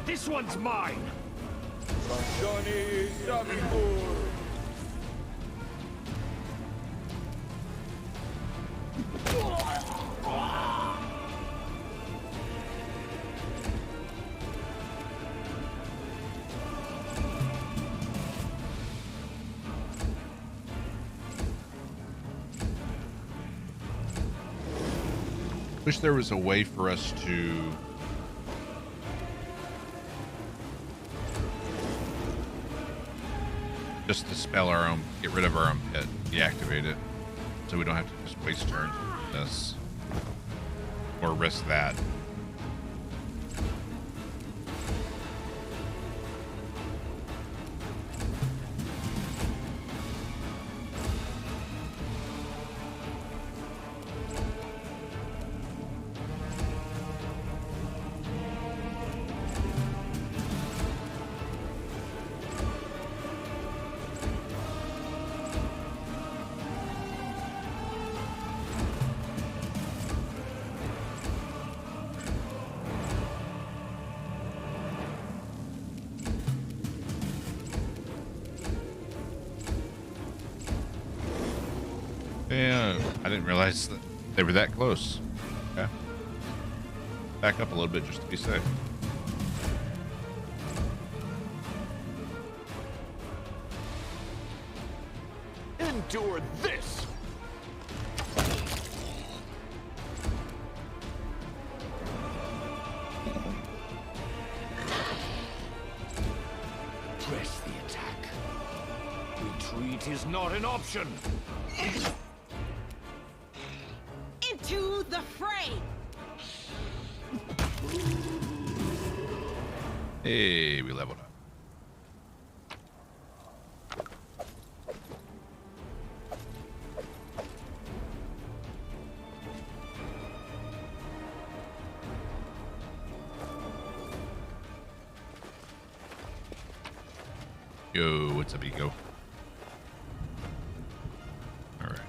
This one's mine. Sanctioni sabitur. Wish there was a way for us to just dispel our own, get rid of our own pit, deactivate it, so we don't have to just waste turns with this or risk that. Yeah, I didn't realize that they were that close. Okay. Back up a little bit just to be safe. Endure this. Press the attack. Retreat is not an option. Into the fray. Hey, we leveled up. Yo, what's up, ego? All right.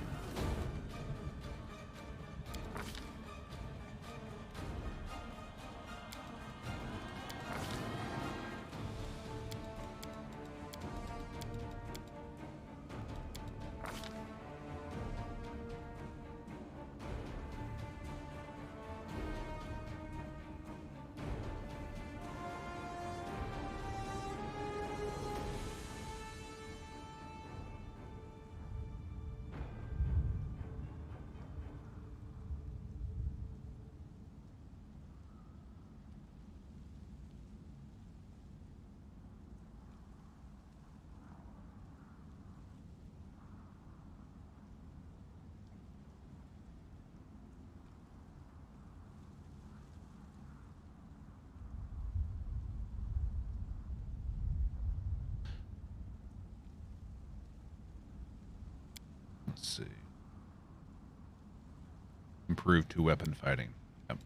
Let's see. Improve 2-weapon fighting. Yep.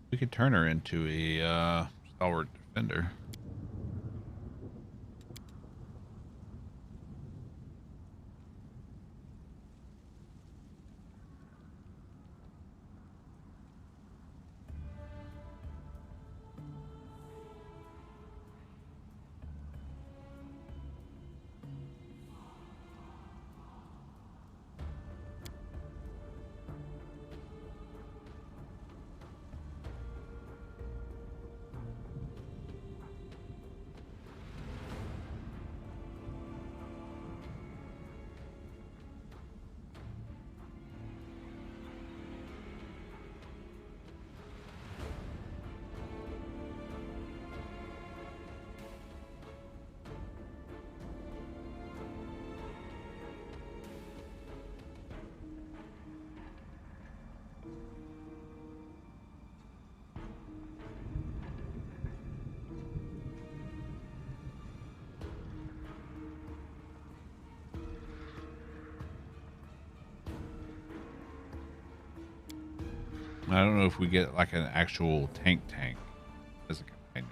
We could turn her into a stalwart defender. I don't know if we get like an actual tank as a companion.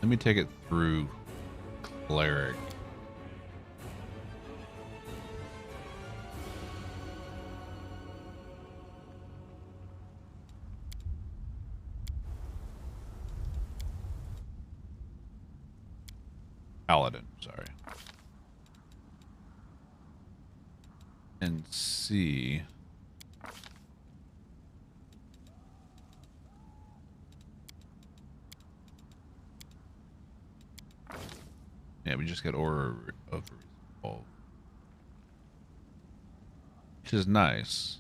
Let me take it through cleric. Paladin, sorry. And see. Yeah, we just get Aura of Resolve, which is nice.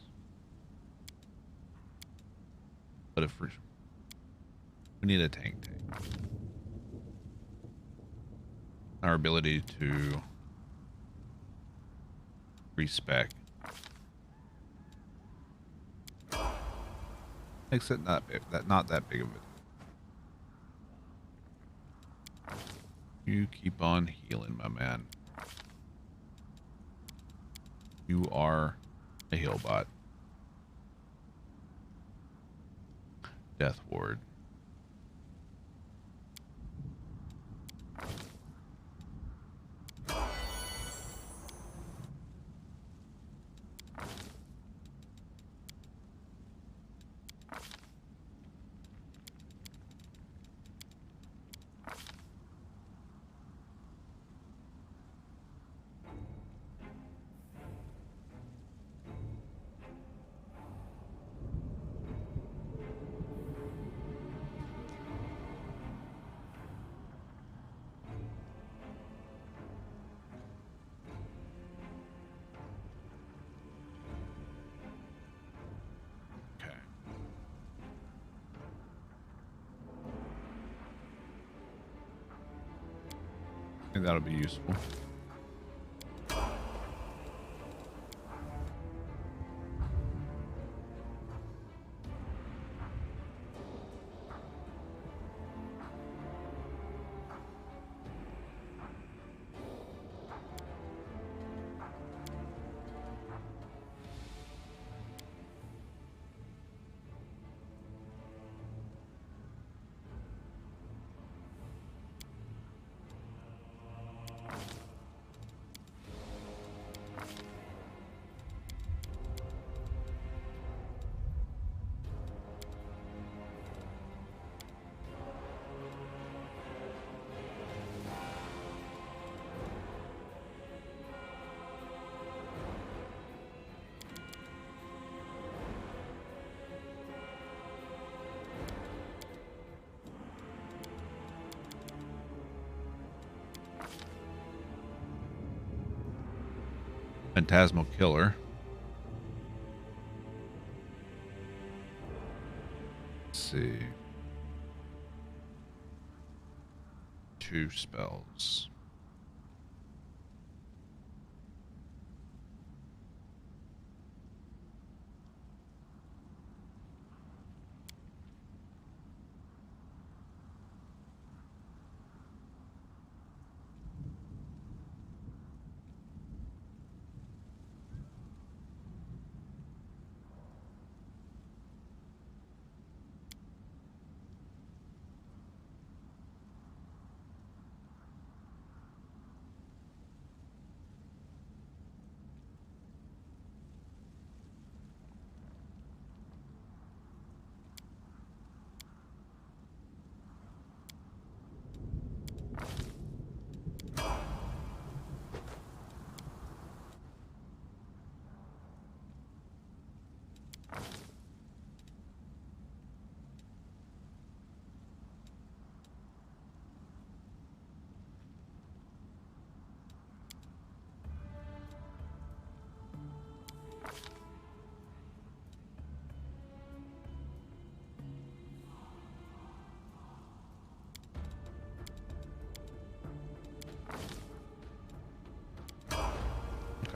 But if we need a tank. Our ability to respec makes it not that big of a. You keep on healing, my man. You are a heal bot. Death Ward. I think that'll be useful. Phantasmal Killer. Let's see. 2 spells.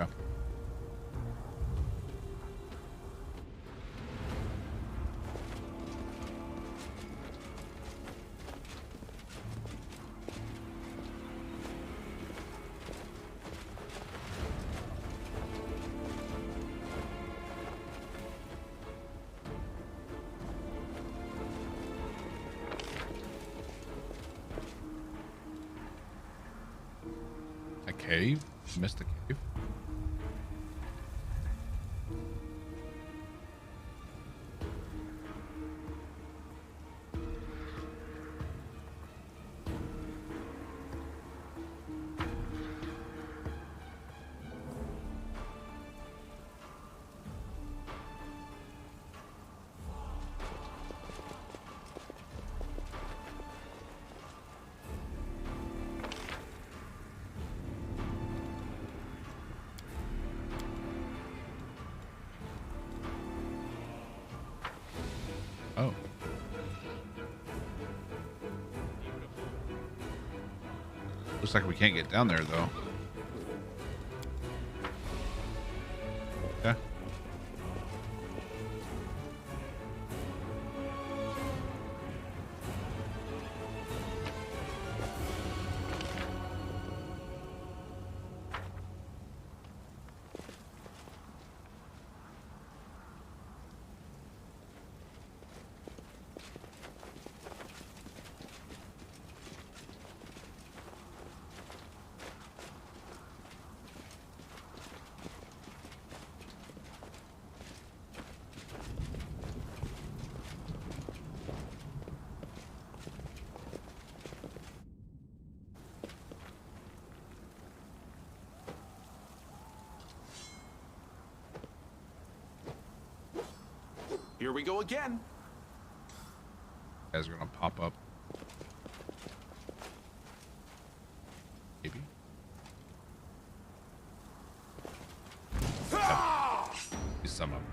Okay. A cave? Missed a cave? Oh. Looks like we can't get down there, though. Okay. Here we go again. Guys are gonna pop up. Maybe. Use some of them.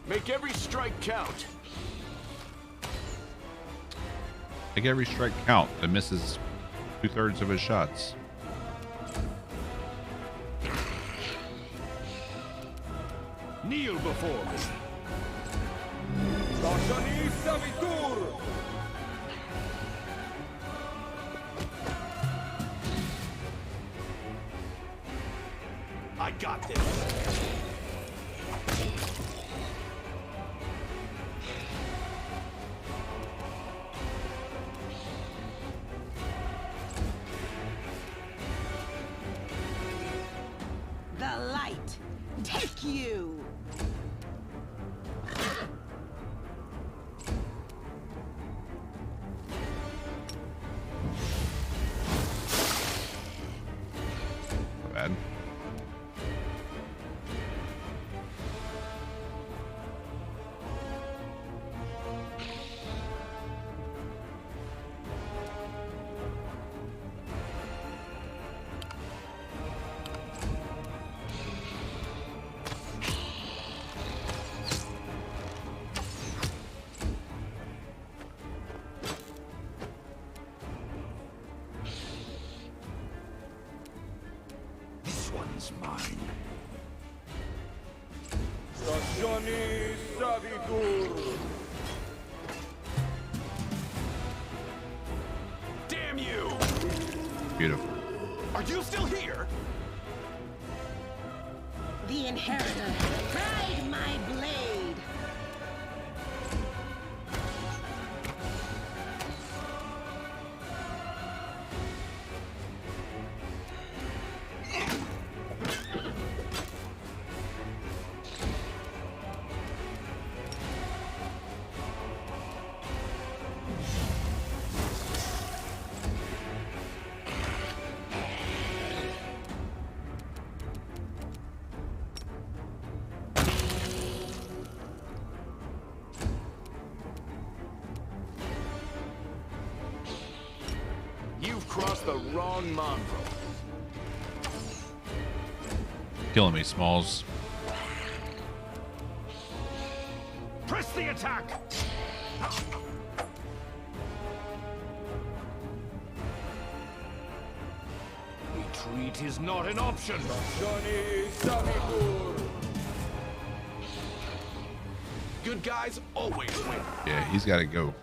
Make every strike count. Make every strike count that misses 2/3 of his shots. Kneel before me. Dashani Savitur! savitur! Damn you! Beautiful. Are you still here? The inheritor, guide my blade. You've crossed the wrong mongrel. Killing me, Smalls. Press the attack! Retreat is not an option. Johnny savitur! Good guys always win. Yeah, he's got to go.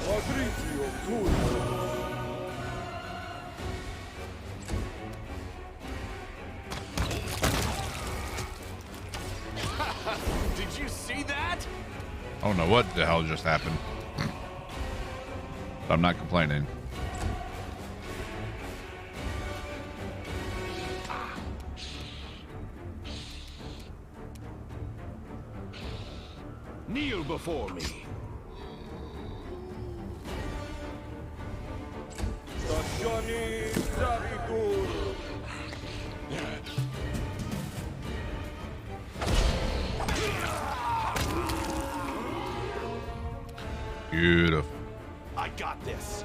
Patricio turno! Did you see that? I don't know what the hell just happened. But I'm not complaining. Kneel before me. Johnny savitur! Beautiful. I got this.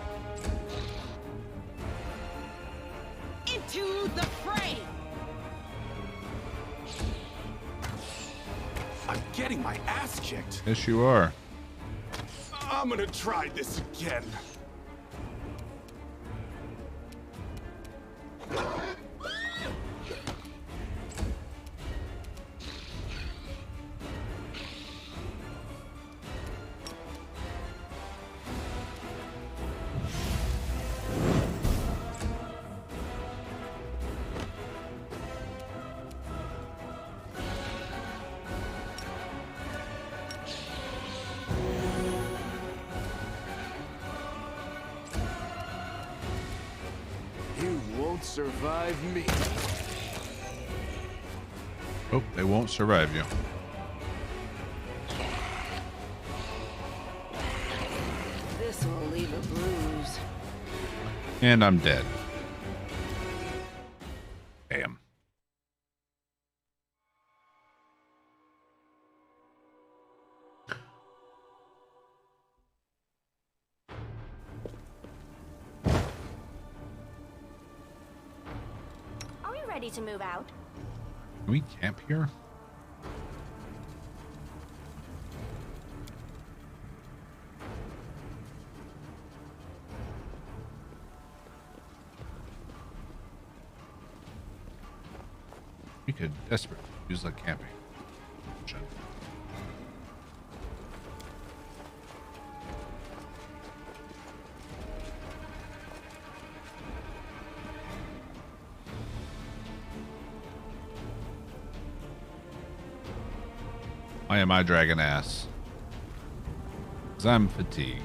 Into the fray. I'm getting my ass kicked. Yes, you are. I'm gonna try this again. You won't survive me. Oh, they won't survive you. This will leave a bruise. And I'm dead. Damn. Are we ready to move out? Can we camp here? We could desperately use like camping. Why am I dragging ass? Because I'm fatigued.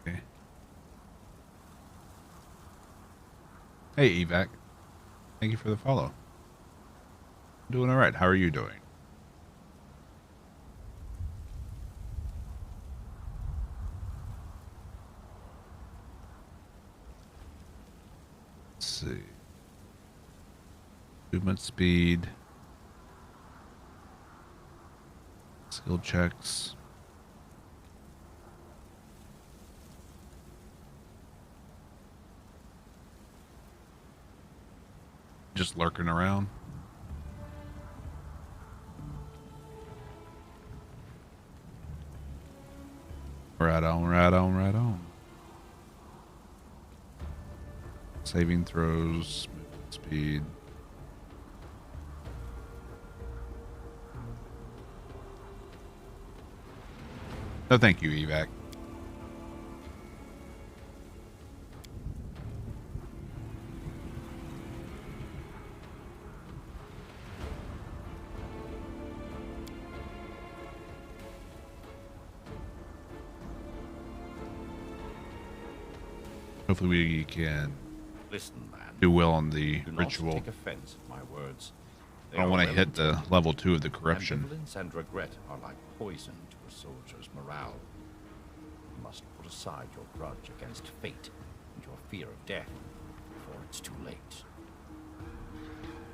Okay. Hey, Evac. Thank you for the follow. Doing all right. How are you doing? Let's see. Movement speed. Skill checks. Just lurking around. Right on, right on, right on. Saving throws, movement speed. No, thank you, Evac. Hopefully we can Listen, man. do well on the Do not ritual. take offense at my words. They I don't are want to well hit the intended. level 2 of the corruption. Ambivalence and regret are like poison to a soldier's morale. You must put aside your grudge against fate and your fear of death before it's too late.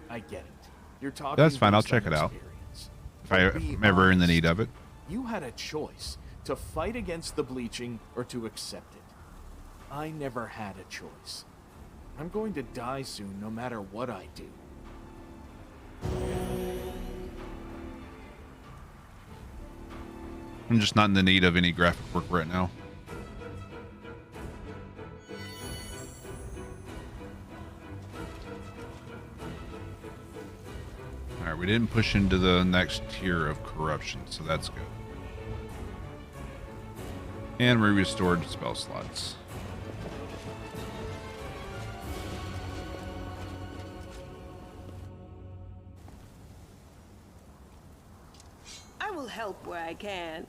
I get it. You're talking. That's fine, I'll based on check it out. experience. If But be I'm ever in the honest. need of it. You had a choice to fight against the bleaching or to accept it. I never had a choice. I'm going to die soon no matter what I do. I'm just not in the need of any graphic work right now. Alright, we didn't push into the next tier of corruption, so that's good. And we restored spell slots. I will help where I can.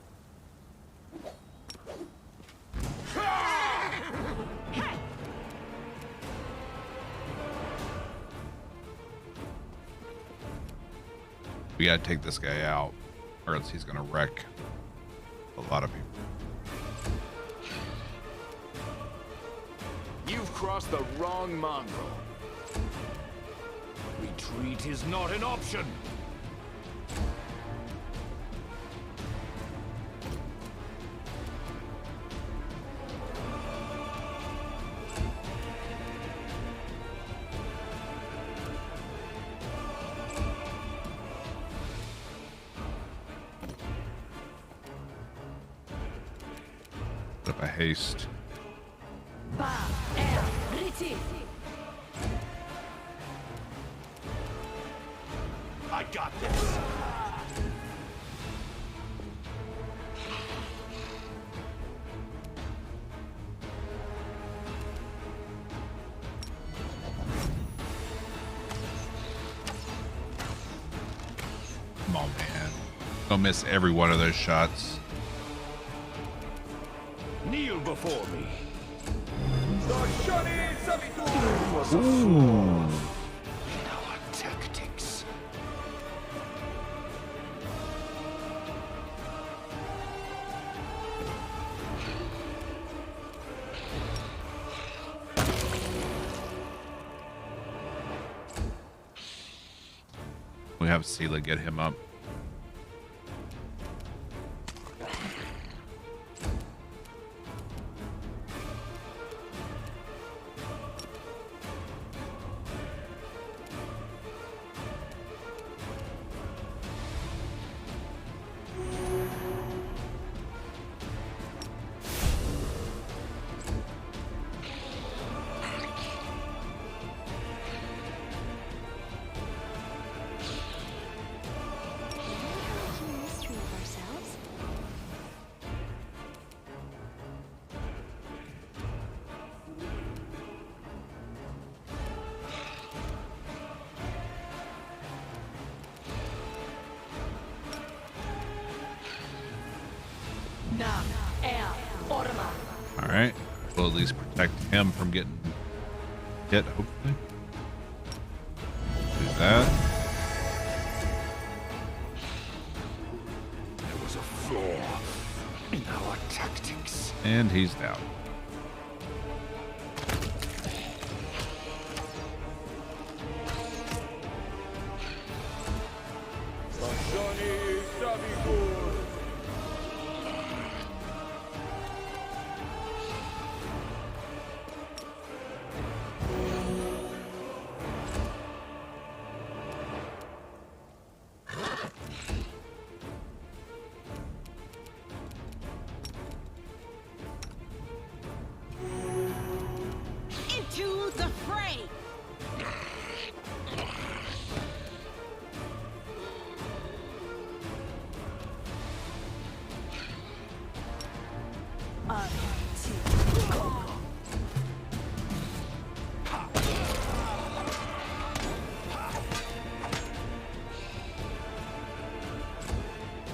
We gotta take this guy out, or else he's gonna wreck a lot of people. You've crossed the wrong mongrel. Retreat is not an option. Put up a haste. Ba er riti. I got this. Come on, man. Don't miss every one of those shots. Kneel before me. Dashani Savitur! Our tactics. We have Sela get him up. Alright. We'll at least protect him from getting hit, hopefully. Do that. There was a flaw in our tactics. And he's down. Into the fray!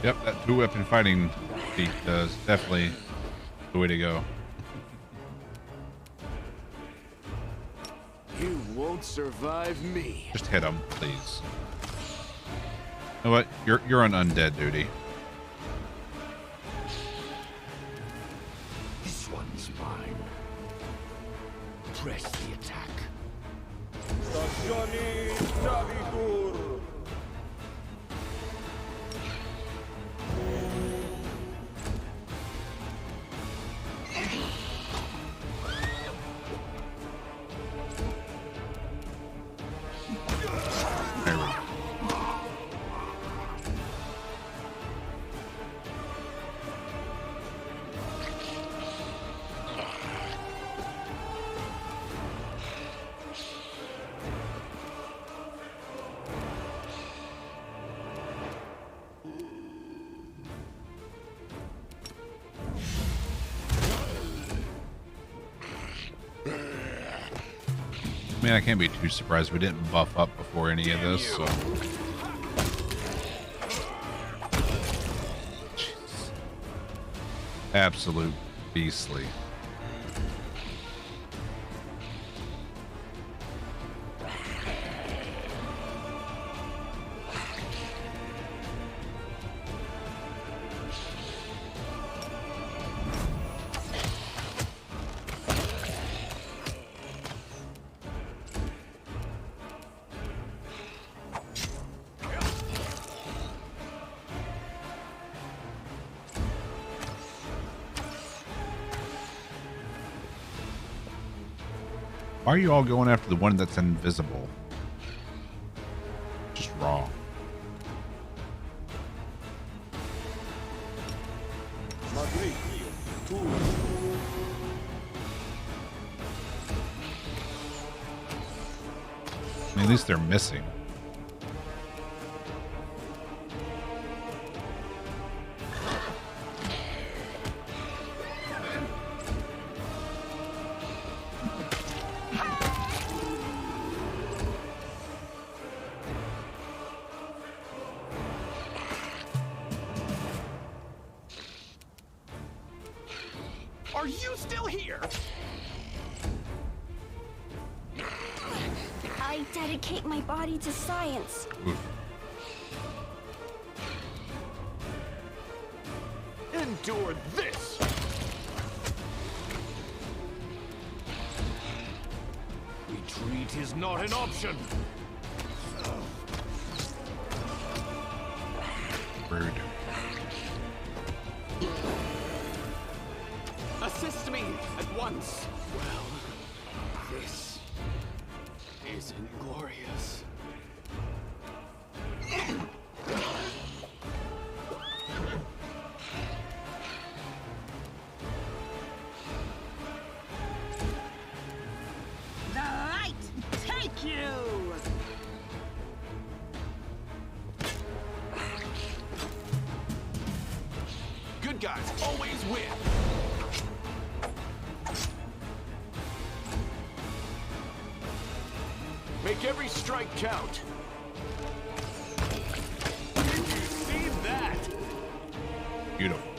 Yep, that two-weapon fighting feat is definitely the way to go. You won't survive me. Just hit him, please. You know what? You're on undead duty. This one's mine. Press the attack. There we go. I mean, I can't be too surprised we didn't buff up before any of this, so. Jeez. Absolute beastly. Why are you all going after the one that's invisible? Just wrong. I mean, at least they're missing. Are you still here? I dedicate my body to science. Oof. Endure this! Retreat is not an option! Rude. Assist me at once. Well, this is inglorious. The light take you! Good guys always win! Make every strike count. Did you see that? Beautiful.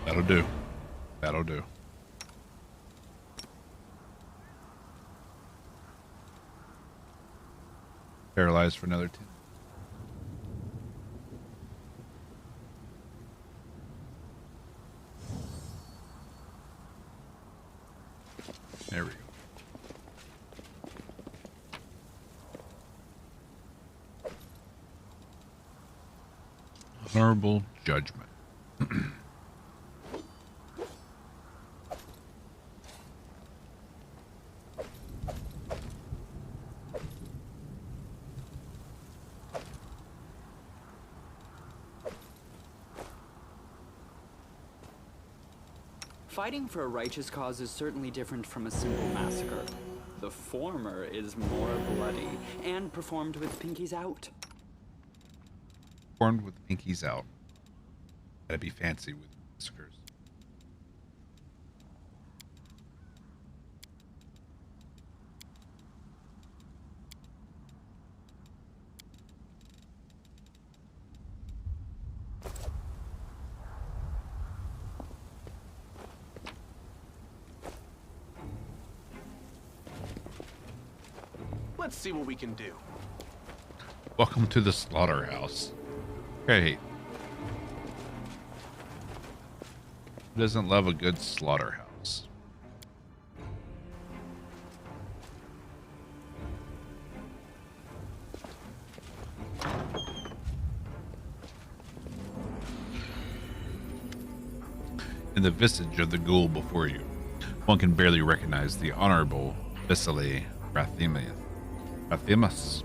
That'll do. That'll do. Paralyzed for another 10. There we go. Honorable judgment. Fighting for a righteous cause is certainly different from a simple massacre. The former is more bloody and performed with pinkies out. Formed with pinkies out. Gotta be fancy with massacres. Let's see what we can do. Welcome to the slaughterhouse. Great. Who doesn't love a good slaughterhouse? In the visage of the ghoul before you, one can barely recognize the Honorable Vasily Rathimus,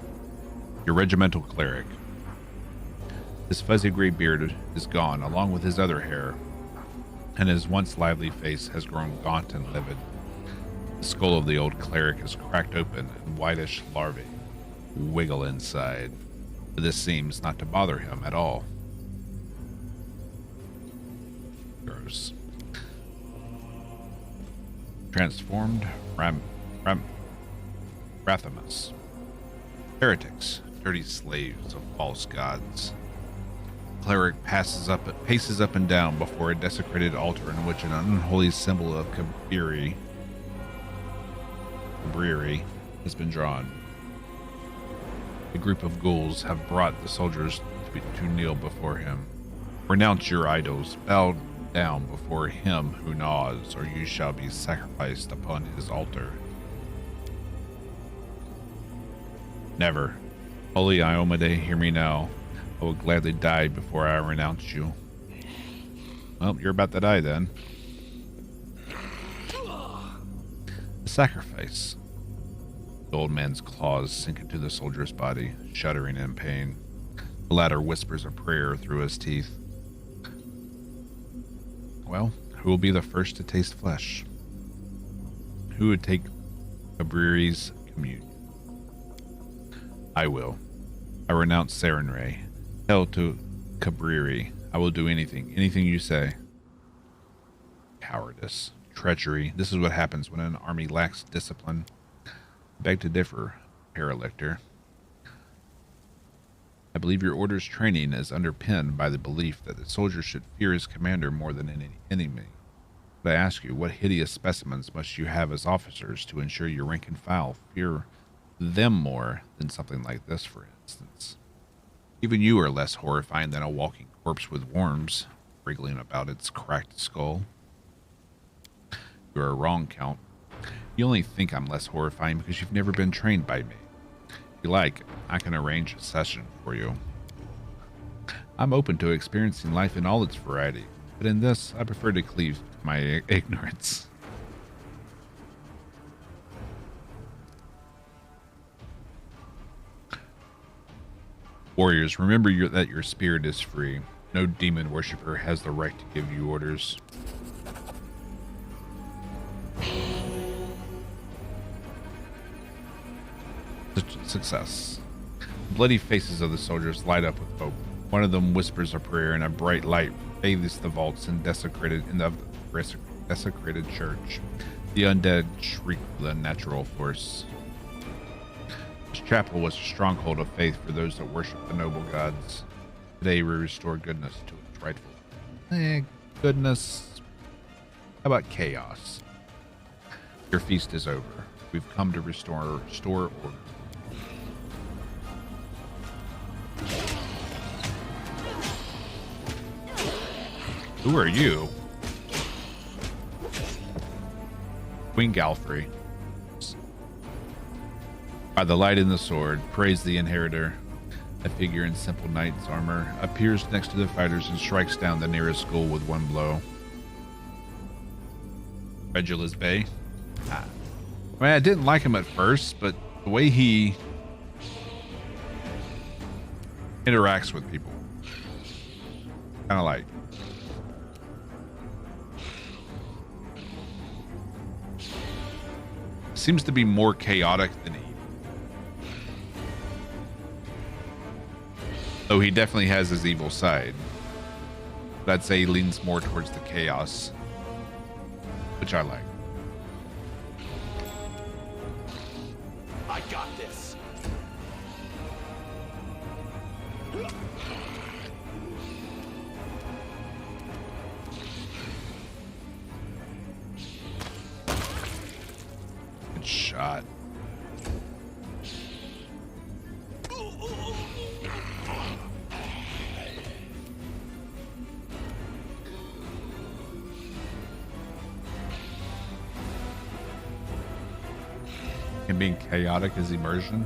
your regimental cleric. His fuzzy gray beard is gone, along with his other hair, and his once lively face has grown gaunt and livid. The skull of the old cleric is cracked open, and whitish larvae wiggle inside, but this seems not to bother him at all. Gross. Transformed Rathimus. Heretics, dirty slaves of false gods. Cleric paces up and down before a desecrated altar in which an unholy symbol of Cabriri has been drawn. A group of ghouls have brought the soldiers to kneel before him. Renounce your idols, bow down before him who gnaws, or you shall be sacrificed upon his altar. Never. Holy Iomade, hear me now. I will gladly die before I renounce you. Well, you're about to die then. The sacrifice. The old man's claws sink into the soldier's body, shuddering in pain. The latter whispers a prayer through his teeth. Well, who will be the first to taste flesh? Who would take Cabriri's communion? I will. I renounce Sarenrae. Hell to Cabriri. I will do anything you say. Cowardice. Treachery. This is what happens when an army lacks discipline. I beg to differ, Paralictor. I believe your order's training is underpinned by the belief that the soldier should fear his commander more than any enemy. But I ask you, what hideous specimens must you have as officers to ensure your rank and file fear them more than something like this, for instance? Even you are less horrifying than a walking corpse with worms wriggling about its cracked skull. You are wrong, Count. You only think I'm less horrifying because you've never been trained by me. If you like, I can arrange a session for you. I'm open to experiencing life in all its variety, but in this, I prefer to cleave to my ignorance. Warriors, remember that your spirit is free. No demon worshiper has the right to give you orders. Success. The bloody faces of the soldiers light up with hope. One of them whispers a prayer, and a bright light bathes the vaults in desecrated church. The undead shriek with unnatural force. This chapel was a stronghold of faith for those that worship the noble gods. Today we restore goodness to its rightful. Goodness. How about chaos? Your feast is over. We've come to restore order. Who are you? Queen Galfrey. By the light in the sword, praise the inheritor. A figure in simple knight's armor appears next to the fighters and strikes down the nearest skull with one blow. Regulus Bay. I mean, I didn't like him at first, but the way he interacts with people, kind of like. Seems to be more chaotic than evil. Though he definitely has his evil side. But I'd say he leans more towards the chaos, which I like. I got this. Good shot. And being chaotic is immersion.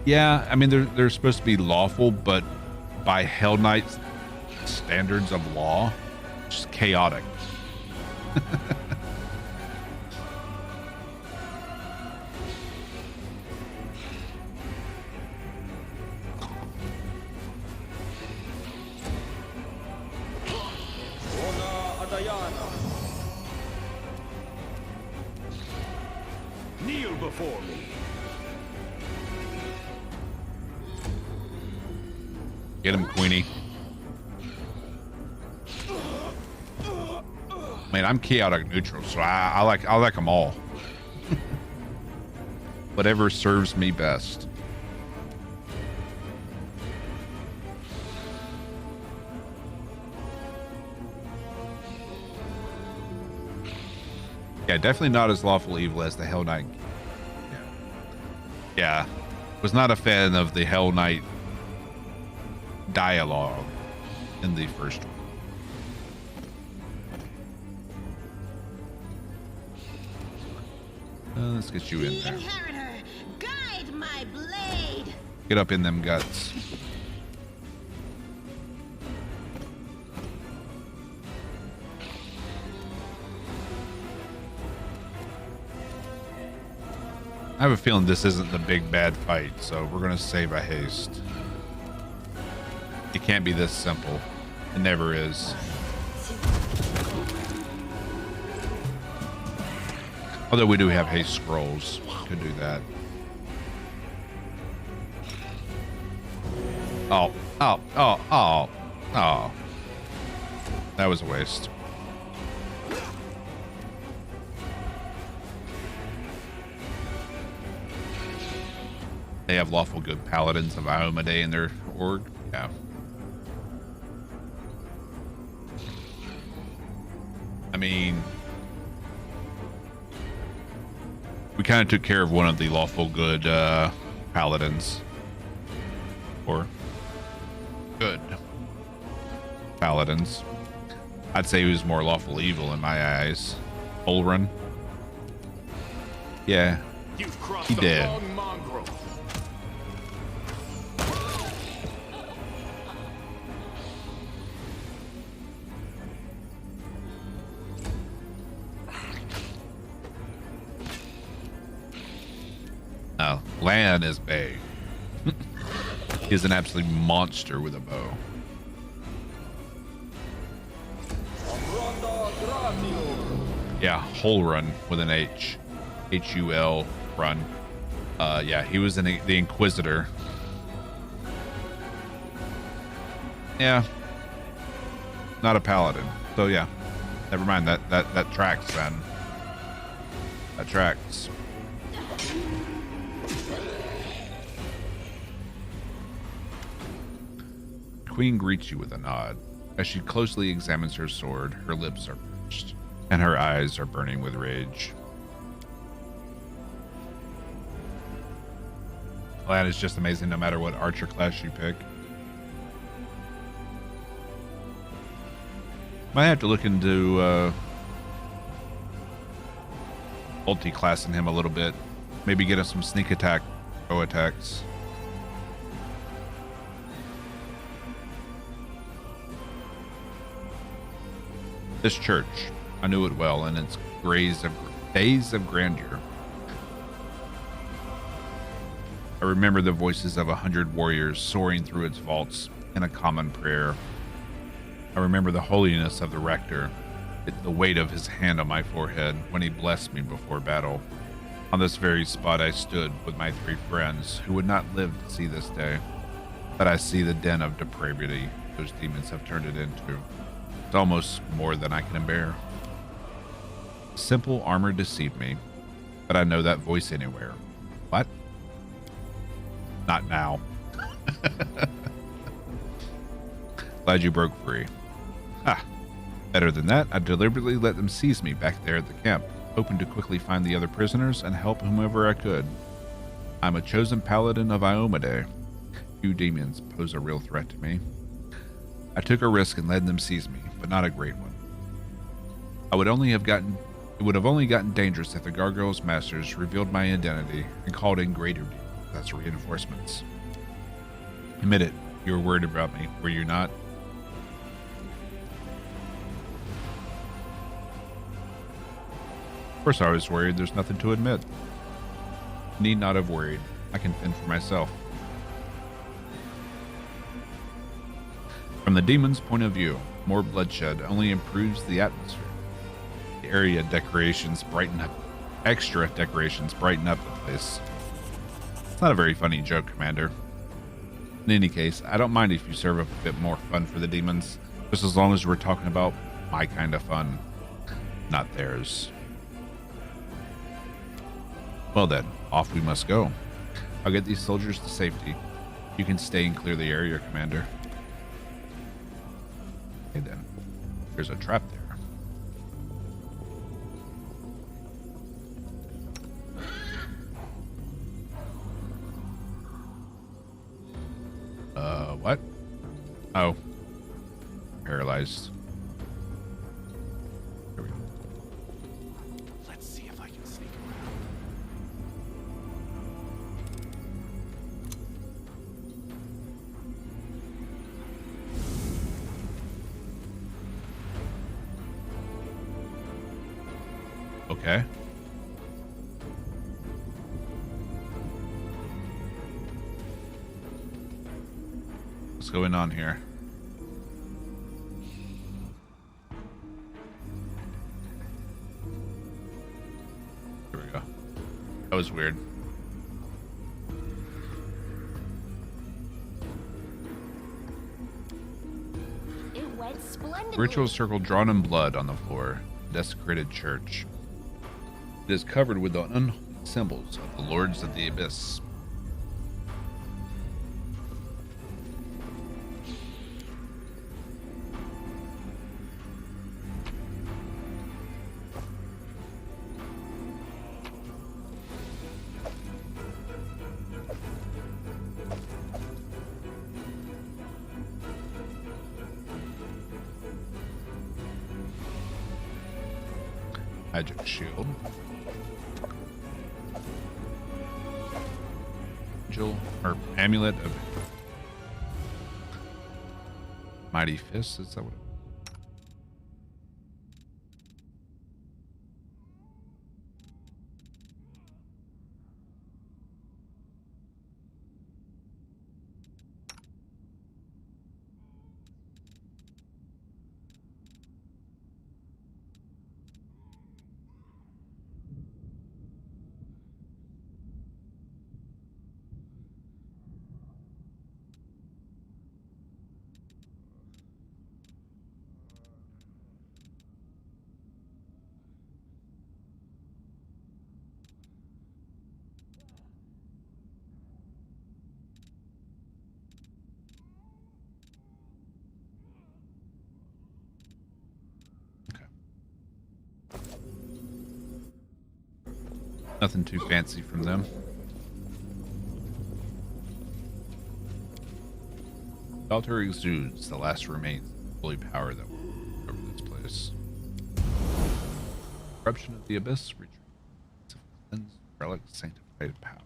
Yeah, I mean they're supposed to be lawful, but by Hell Knight's standards of law, just chaotic. Kneel before me. Get him, Queenie. Man, I'm chaotic neutral, so I like them all. Whatever serves me best. Yeah, definitely not as lawful evil as the Hell Knight. Yeah. Was not a fan of the Hell Knight dialogue in the first one. Let's get you in there. Inheritor, guide my blade. Get up in them guts. I have a feeling this isn't the big bad fight, so we're gonna save a haste. It can't be this simple. It never is. Although we do have haste scrolls. Could do that. Oh. That was a waste. They have lawful good paladins of Iomedae in their org. Yeah. I mean, we kind of took care of one of the lawful good paladins. Or good paladins. I'd say he was more lawful evil in my eyes. Olrun. Yeah. You've crossed He did. a long mongrel. Oh, Lan is Bay. He's an absolute monster with a bow. Yeah, Hul Run with an H. H-U-L run. Yeah, he was in the Inquisitor. Yeah. Not a paladin. So yeah. Never mind. That tracks then. That tracks. Queen greets you with a nod. As she closely examines her sword, her lips are pursed. and her eyes are burning with rage. That is just amazing no matter what archer class you pick. Might have to look into multi-classing him a little bit. Maybe get him some sneak attack, bow attacks. This church, I knew it well in its days of grandeur. I remember the voices of 100 warriors soaring through its vaults in a common prayer. I remember the holiness of the rector, the weight of his hand on my forehead when he blessed me before battle. On this very spot I stood with my 3 friends who would not live to see this day. But I see the den of depravity those demons have turned it into. It's almost more than I can bear. Simple armor deceived me, but I know that voice anywhere. What? Not now. Glad you broke free. Ha! Better than that, I deliberately let them seize me back there at the camp, hoping to quickly find the other prisoners and help whomever I could. I'm a chosen paladin of Iomade. Few demons pose a real threat to me. I took a risk and let them seize me, but not a great one. It would have only gotten dangerous if the Gargoyle's masters revealed my identity and called in greater demons as reinforcements. Admit it, you were worried about me, were you not? Of course I was worried, there's nothing to admit. Need not have worried, I can fend for myself. From the demon's point of view, more bloodshed only improves the atmosphere. The area decorations brighten up, extra decorations brighten up the place. It's not a very funny joke, Commander. In any case, I don't mind if you serve up a bit more fun for the demons, just as long as we're talking about my kind of fun, not theirs. Well then, off we must go. I'll get these soldiers to safety. You can stay and clear the area, Commander. Okay then, there's a trap there. What? Oh. Paralyzed. Here we go. Let's see if I can sneak around. Okay. What's going on here? Here we go. That was weird. It went splendidly. Ritual circle drawn in blood on the floor. Desecrated church. It is covered with the unholy symbols of the Lords of the Abyss. Magic shield. Angel or amulet of mighty fist. Is that what? Nothing too fancy from them. The altar exudes the last remains of holy power that will over this place. Corruption of the abyss, retreat, cleansed relic, sanctified power.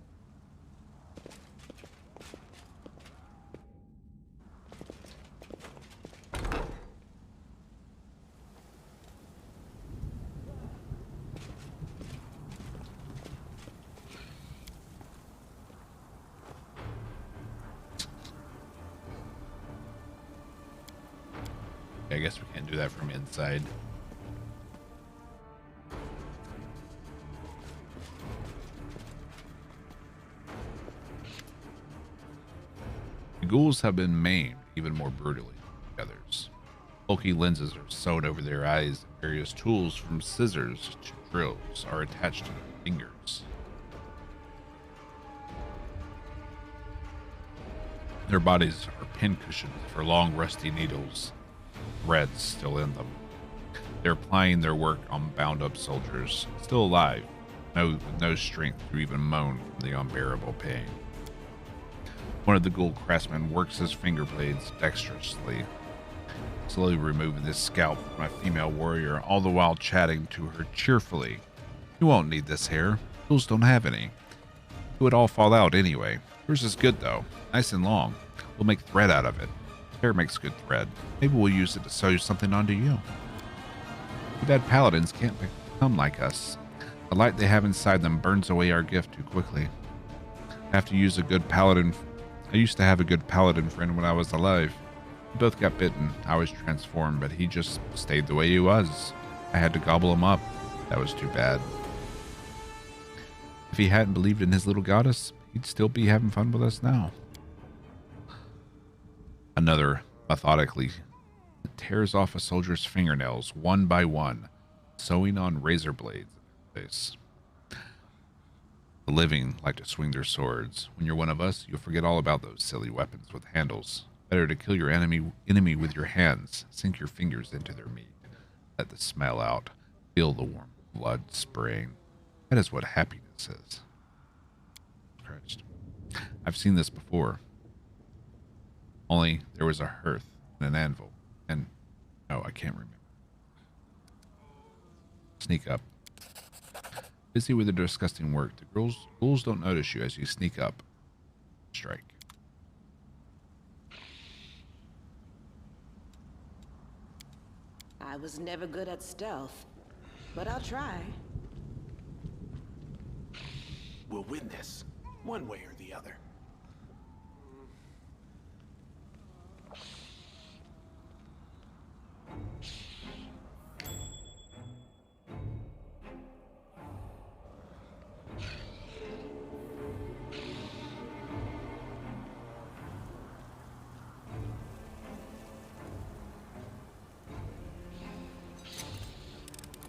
I guess we can't do that from inside. The ghouls have been maimed even more brutally than the others. Bulky lenses are sewed over their eyes, and various tools from scissors to drills are attached to their fingers. Their bodies are pincushions for long rusty needles, threads still in them. They're plying their work on bound-up soldiers, still alive, with no strength to even moan from the unbearable pain. One of the ghoul craftsmen works his finger blades dexterously, slowly removing the scalp from a female warrior, all the while chatting to her cheerfully. "You won't need this hair. Ghouls don't have any. It would all fall out anyway. Yours is good, though. Nice and long. We'll make thread out of it. Hair makes good thread. Maybe we'll use it to sew something onto you. Too bad paladins can't become like us. The light they have inside them burns away our gift too quickly. I used to have a good paladin friend when I was alive. We both got bitten. I was transformed, but he just stayed the way he was. I had to gobble him up. That was too bad. If he hadn't believed in his little goddess, he'd still be having fun with us now." Another methodically tears off a soldier's fingernails one by one, sewing on razor blades in his face. The living like to swing their swords. When you're one of us, you'll forget all about those silly weapons with handles. Better to kill your enemy with your hands. Sink your fingers into their meat. Let the smell out. Feel the warm blood spraying. That is what happiness is. Christ. I've seen this before. Only there was a hearth and an anvil. And no, I can't remember. Sneak up. Busy with their disgusting work, the ghouls don't notice you as you sneak up. Strike. I was never good at stealth, but I'll try. We'll win this, one way or the other.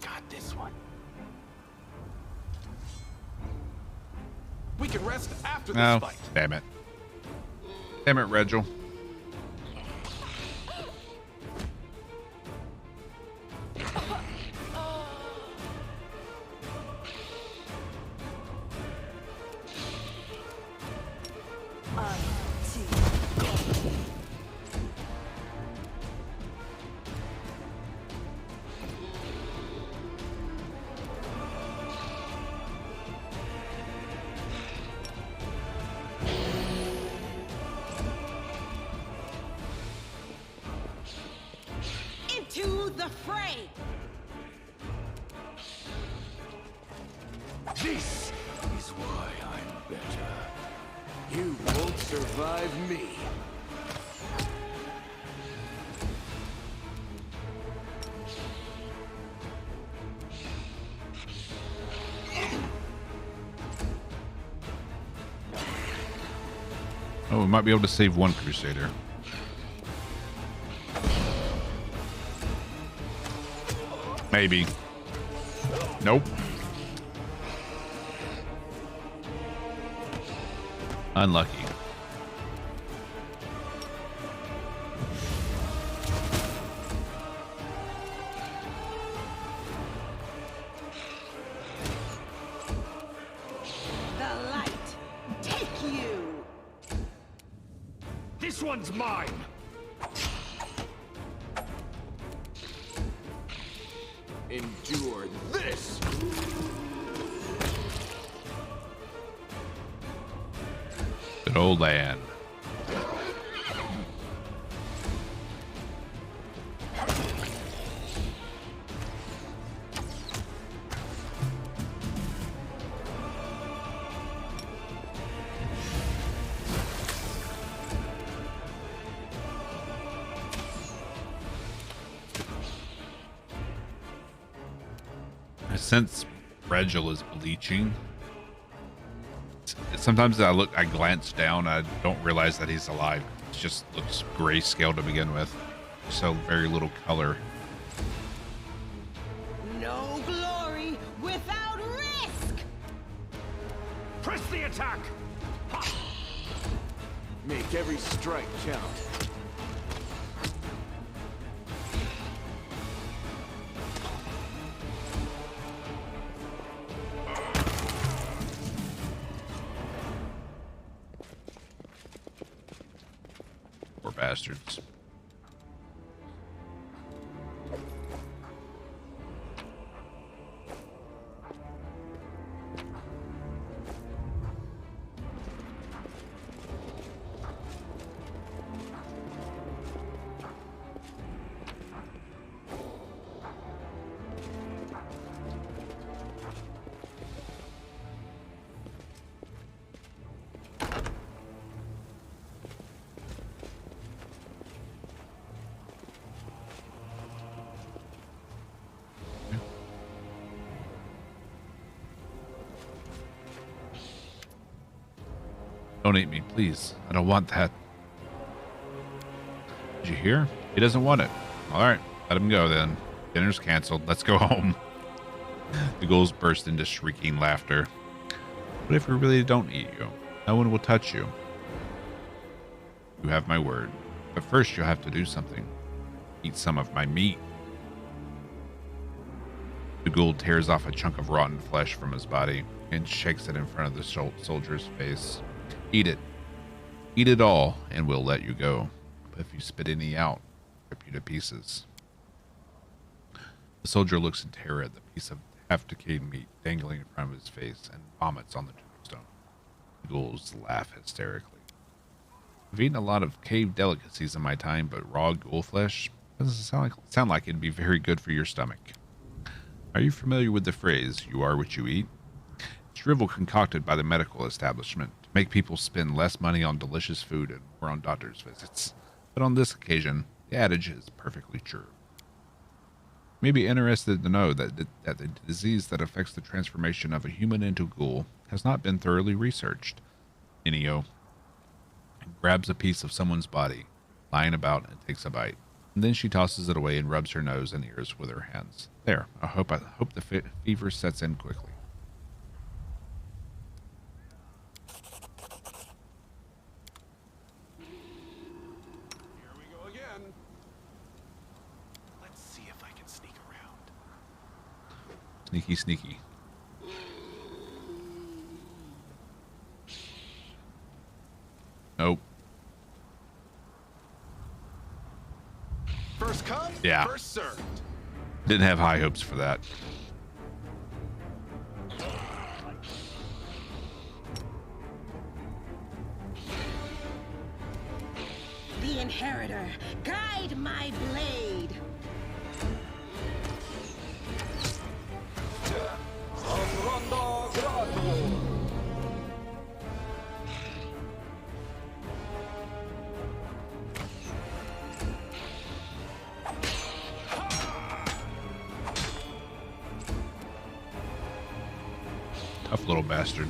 Got this one. We can rest after this fight. Damn it. Damn it, Regil. To the fray! This is why I'm better. You won't survive me. Oh, we might be able to save one Crusader. Maybe. Nope. Unlucky. This one's mine! Endure this! Good old land. Since Regil is bleaching, sometimes I glance down, I don't realize that he's alive. It just looks grayscale to begin with, so very little color. No glory without risk! Press the attack! Ha! Make every strike count. Poor bastards. Don't eat me, please. I don't want that. Did you hear? He doesn't want it. All right, let him go then. Dinner's canceled. Let's go home. The ghouls burst into shrieking laughter. What if we really don't eat you? No one will touch you. You have my word. But first you'll have to do something. Eat some of my meat. The ghoul tears off a chunk of rotten flesh from his body and shakes it in front of the soldier's face. Eat it. Eat it all, and we'll let you go. But if you spit any out, rip you to pieces. The soldier looks in terror at the piece of half-decayed meat dangling in front of his face and vomits on the tombstone. The ghouls laugh hysterically. I've eaten a lot of cave delicacies in my time, but raw ghoul flesh doesn't sound like it'd be very good for your stomach. Are you familiar with the phrase, "you are what you eat"? It's drivel concocted by the medical establishment to make people spend less money on delicious food and more on doctor's visits. But on this occasion, the adage is perfectly true. You may be interested to know that the disease that affects the transformation of a human into a ghoul has not been thoroughly researched. Inio grabs a piece of someone's body, lying about, and takes a bite. And then she tosses it away and rubs her nose and ears with her hands. There, I hope the fever sets in quickly. Here we go again. Let's see if I can sneak around. Sneaky, sneaky. Nope. First come, Yeah. first served. Didn't have high hopes for that. The Inheritor, guide my blade. Tough little bastard.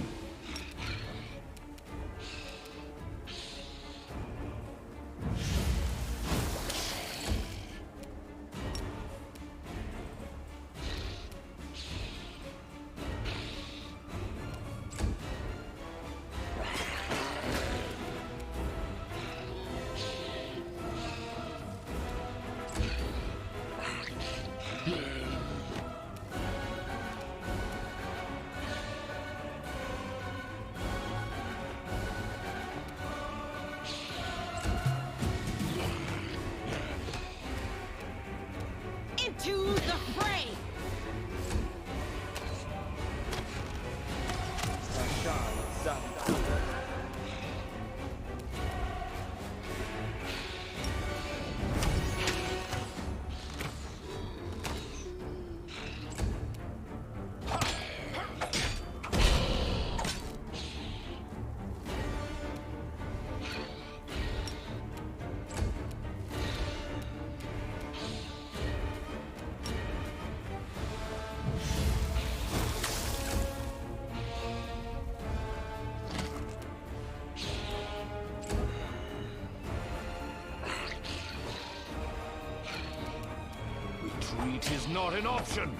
Retreat is not an option.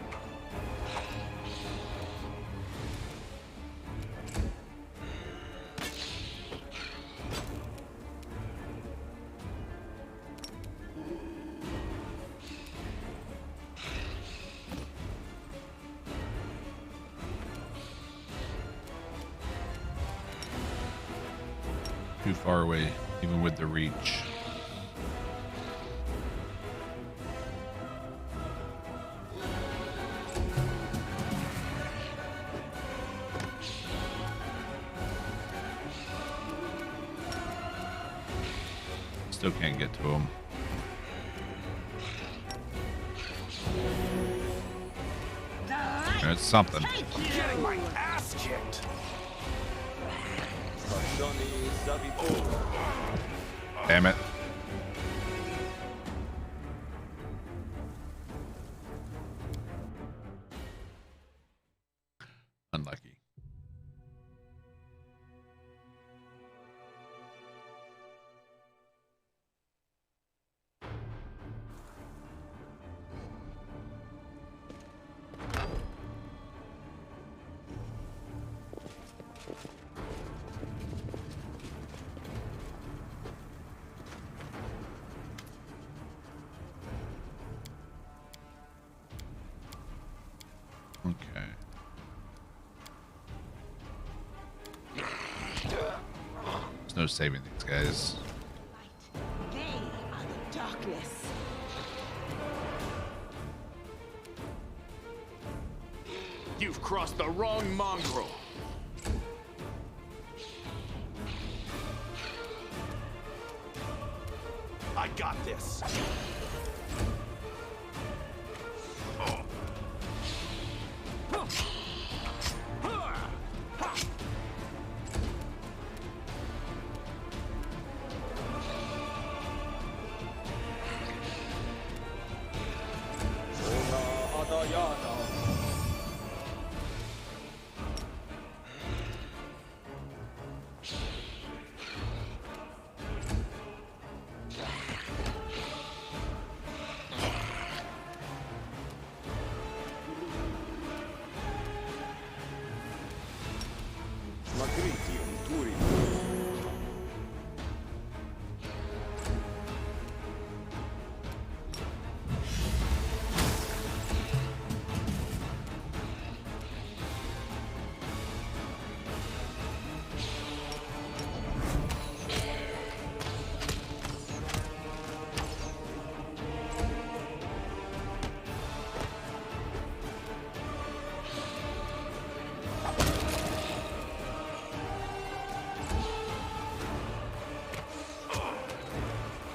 Too far away, even with the reach. Still can't get to him. It's something. Getting my ass kicked. Damn it. Unlucky. Okay. There's no saving these guys. They are the darkness. You've crossed the wrong mongrel. I got this.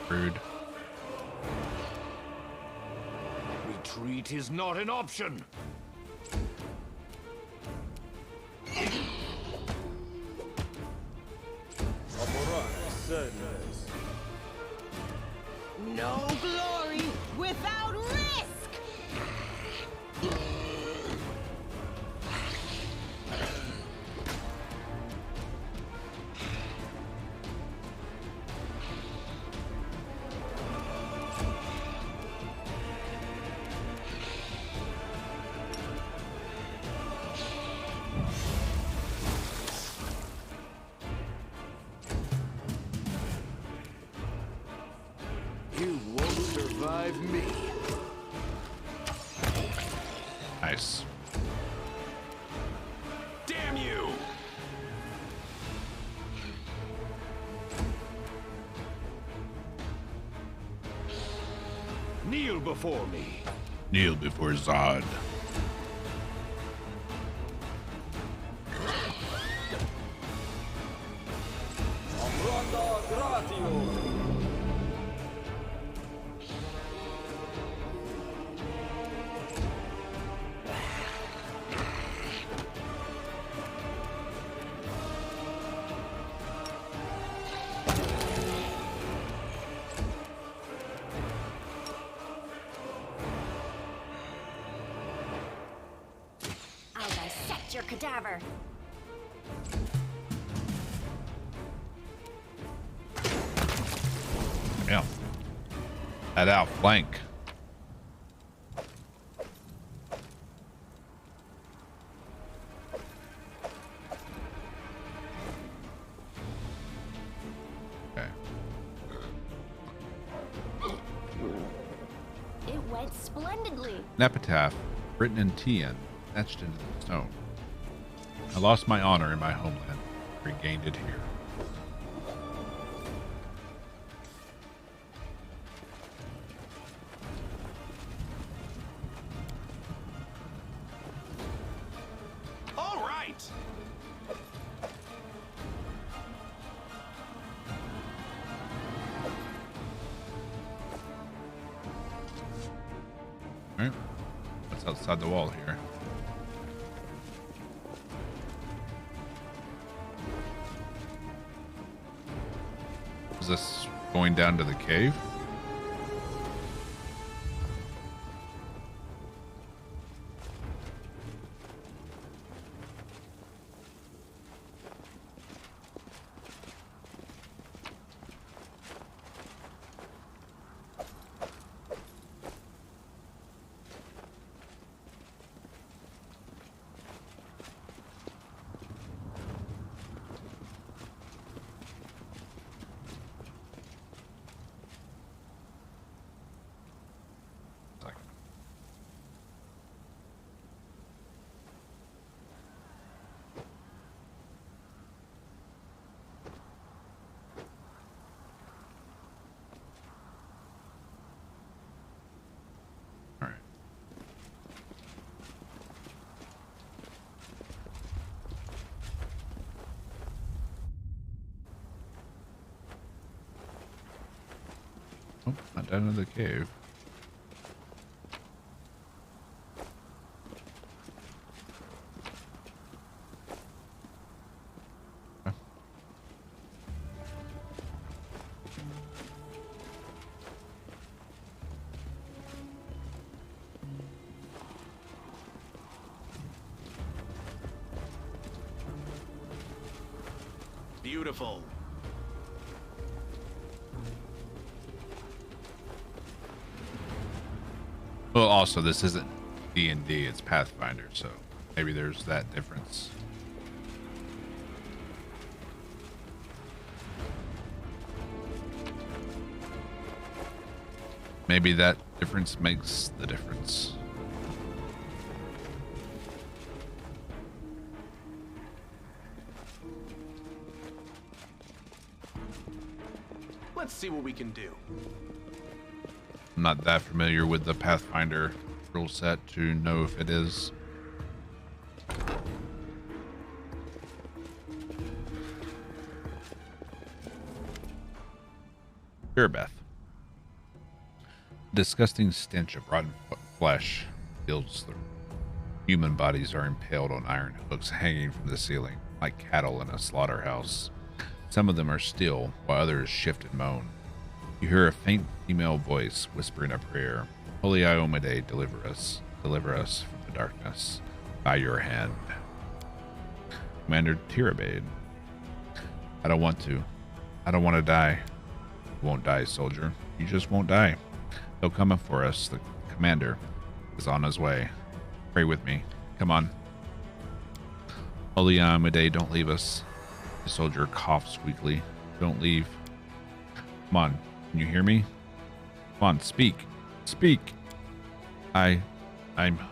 Rude. Retreat is not an option. No glory without risk. You won't survive me. Nice. Damn you! Kneel before me. Kneel before Zod. I'll dissect your cadaver. Yeah. That outflank. died splendidly. An epitaph written in Tian, etched into the stone. I lost my honor in my homeland, regained it here. All right. Alright. What's outside the wall here? Is this going down to the cave? Alright. Oh, not down to the cave. Okay. Beautiful. Well, also, this isn't D&D, it's Pathfinder, so maybe there's that difference. Maybe that difference makes the difference. Let's see what we can do. I'm not that familiar with the Pathfinder rule set to know if it is. Beth. Disgusting stench of rotten flesh fills the room. Human bodies are impaled on iron hooks hanging from the ceiling, like cattle in a slaughterhouse. Some of them are still, while others shift and moan. You hear a faint female voice whispering a prayer. Holy Iomade, deliver us from the darkness by your hand. Commander Tirabade. I don't want to die. You won't die, soldier. You just won't die. They'll come up for us. The commander is on his way. Pray with me. Come on. Holy Iomade, don't leave us. The soldier coughs weakly. Don't leave. Come on. Can you hear me? Come on, speak. Speak. I'm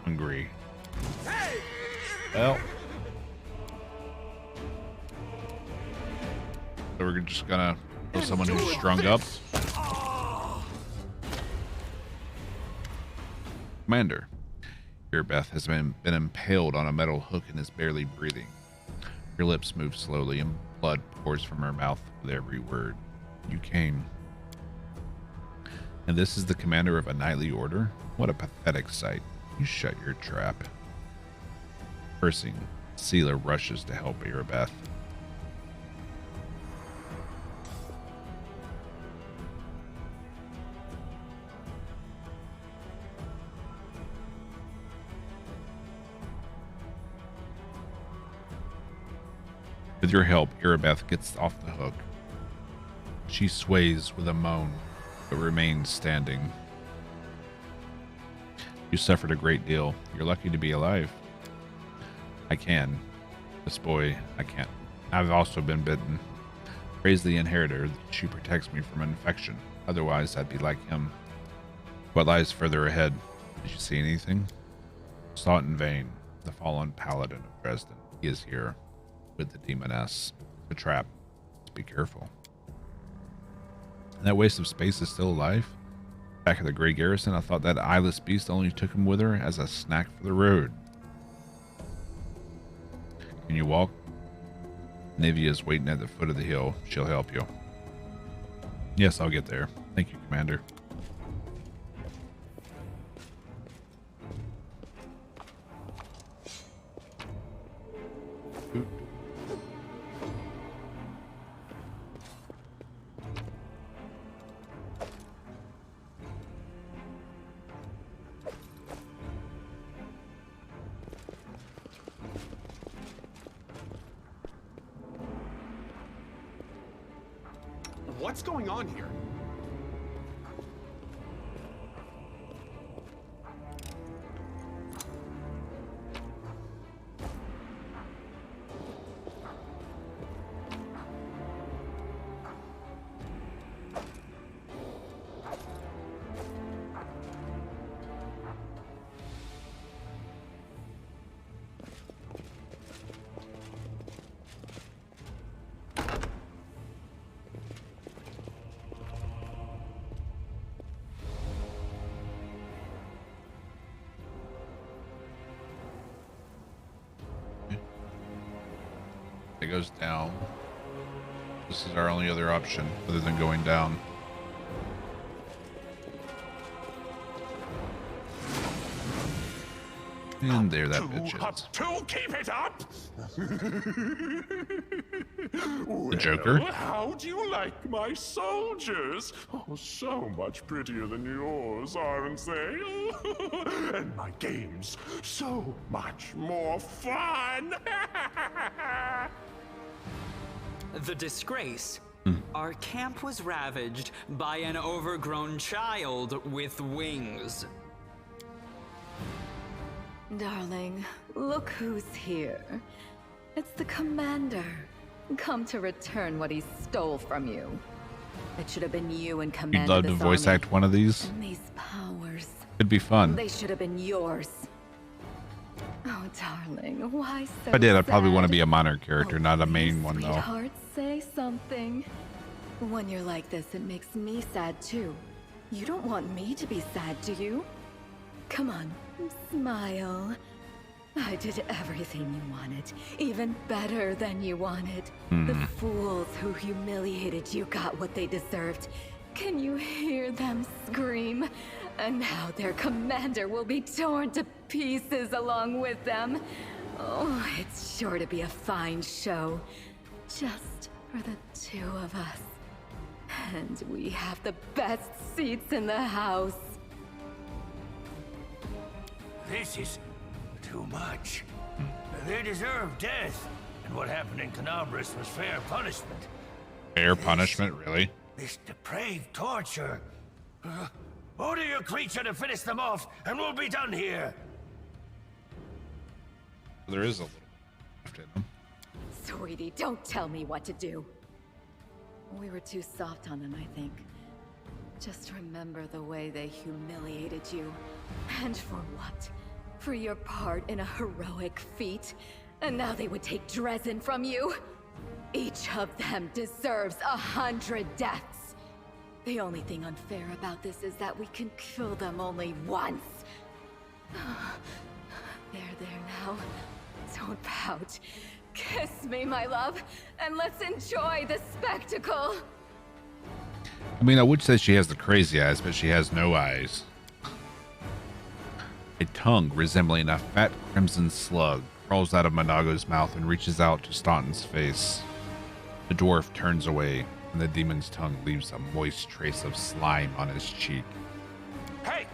hungry. Well. So we're just gonna kill someone who's strung up. Commander, Beth has been impaled on a metal hook and is barely breathing. Her lips move slowly and blood pours from her mouth with every word. You came. And this is the commander of a knightly order? What a pathetic sight. You shut your trap. Cursing, Seela rushes to help Beth. With your help, Irabeth gets off the hook. She sways with a moan, but remains standing. You suffered a great deal. You're lucky to be alive. I can. This boy, I can't. I've also been bitten. Praise the inheritor that she protects me from infection. Otherwise, I'd be like him. What lies further ahead? Did you see anything? Sought in vain. The fallen paladin of Dresden. He is here with the demoness. A trap. Be careful. And that waste of space is still alive? Back at the Grey Garrison, I thought that eyeless beast only took him with her as a snack for the road. Can you walk? Navia is waiting at the foot of the hill. She'll help you. Yes, I'll get there. Thank you, Commander. What's going on here? It goes down. This is our only other option other than going down. And there that bitch Up is. to keep it up. The Joker? Well, how do you like my soldiers? Oh, so much prettier than yours, aren't they? And my games, so much more fun. The disgrace. Our camp was ravaged by an overgrown child with wings. Darling, look who's here. It's the commander, come to return what he stole from you. It should have been you and Commander. You'd love to voice act one of these? And these powers. It'd be fun. They should have been yours. Oh, darling, why so If I did, I'd probably want to sad? be a minor character, Oh, not a please, main one, though. Sweetheart, say something. When you're like this, it makes me sad, too. You don't want me to be sad, do you? Come on, smile. I did everything you wanted, even better than you wanted. The fools who humiliated you got what they deserved. Can you hear them scream? And now their commander will be torn to pieces along with them. Oh, it's sure to be a fine show. Just for the two of us. And we have the best seats in the house. This is too much. They deserve death. And what happened in Canabris was fair punishment. Fair punishment, really? This depraved torture. Order your creature to finish them off, and we'll be done here. There is a little left in them. Sweetie, don't tell me what to do. We were too soft on them, I think. Just remember the way they humiliated you. And for what? For your part in a heroic feat? And now they would take Dresden from you? Each of them deserves 100 deaths. The only thing unfair about this is that we can kill them only once. There now. Don't pout. Kiss me, my love, and let's enjoy the spectacle. I mean, I would say she has the crazy eyes, but she has no eyes. A tongue resembling a fat crimson slug crawls out of Monago's mouth and reaches out to Staunton's face. The dwarf turns away, and the demon's tongue leaves a moist trace of slime on his cheek. Hey!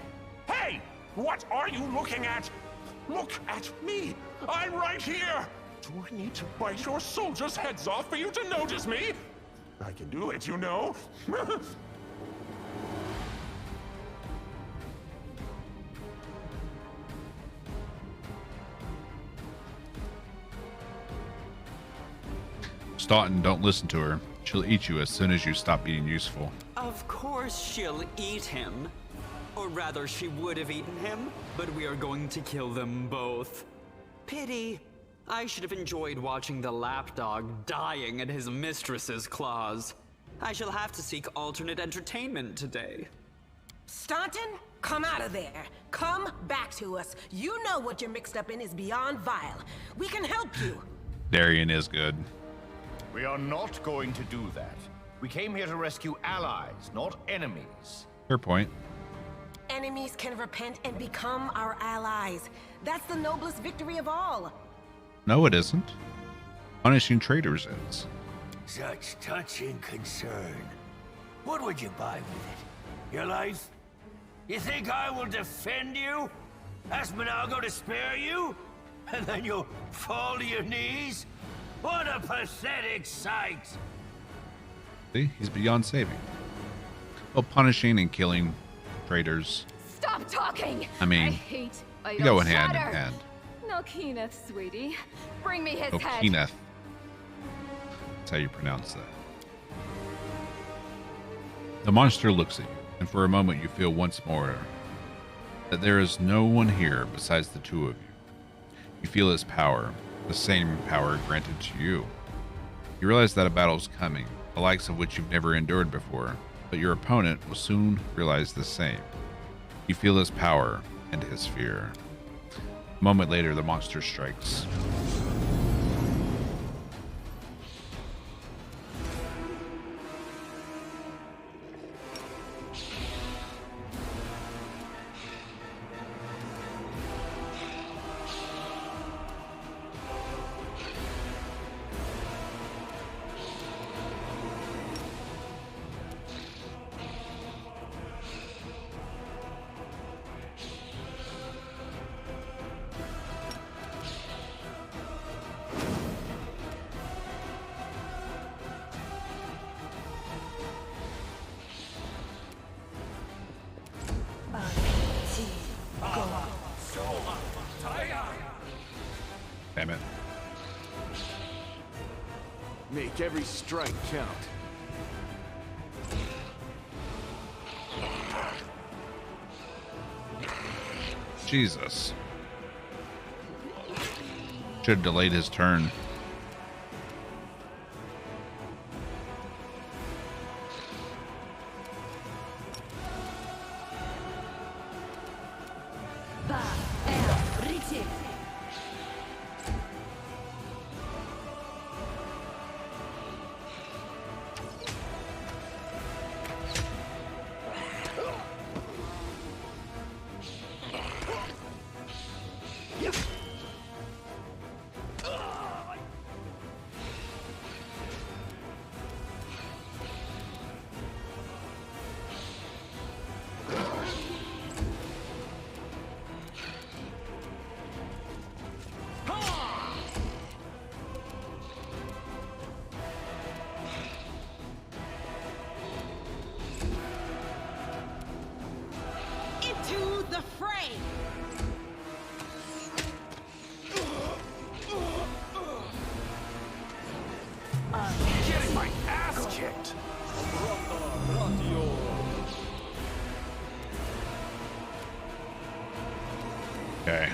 Hey! What are you looking at? Look at me! I'm right here! Do I need to bite your soldiers' heads off for you to notice me? I can do it, you know. Staunton, don't listen to her. She'll eat you as soon as you stop being useful. Of course she'll eat him. Or rather, she would have eaten him, but we are going to kill them both. Pity. I should have enjoyed watching the lapdog dying in his mistress's claws. I shall have to seek alternate entertainment today. Staunton, come out of there. Come back to us. You know what you're mixed up in is beyond vile. We can help you. Darian is good. We are not going to do that. We came here to rescue allies, not enemies. Fair point. Enemies can repent and become our allies. That's the noblest victory of all. No, it isn't. Punishing traitors is. Such touching concern. What would you buy with it? Your life? You think I will defend you? Ask Minago to spare you? And then you'll fall to your knees? What a pathetic sight! See, he's beyond saving. Well, punishing and killing traitors. Stop talking! I mean, I hate they idle go in hand in chatter. hand. No, Kenneth, sweetie. Bring me his Oh, head. Kenneth. That's how you pronounce that. The monster looks at you, and for a moment you feel once more that there is no one here besides the two of you. You feel his power, the same power granted to you. You realize that a battle is coming, the likes of which you've never endured before, but your opponent will soon realize the same. You feel his power and his fear. A moment later, the monster strikes. Damn it. Make every strike count. Jesus. Should have delayed his turn. Into the fray! Getting my ass kicked! Okay.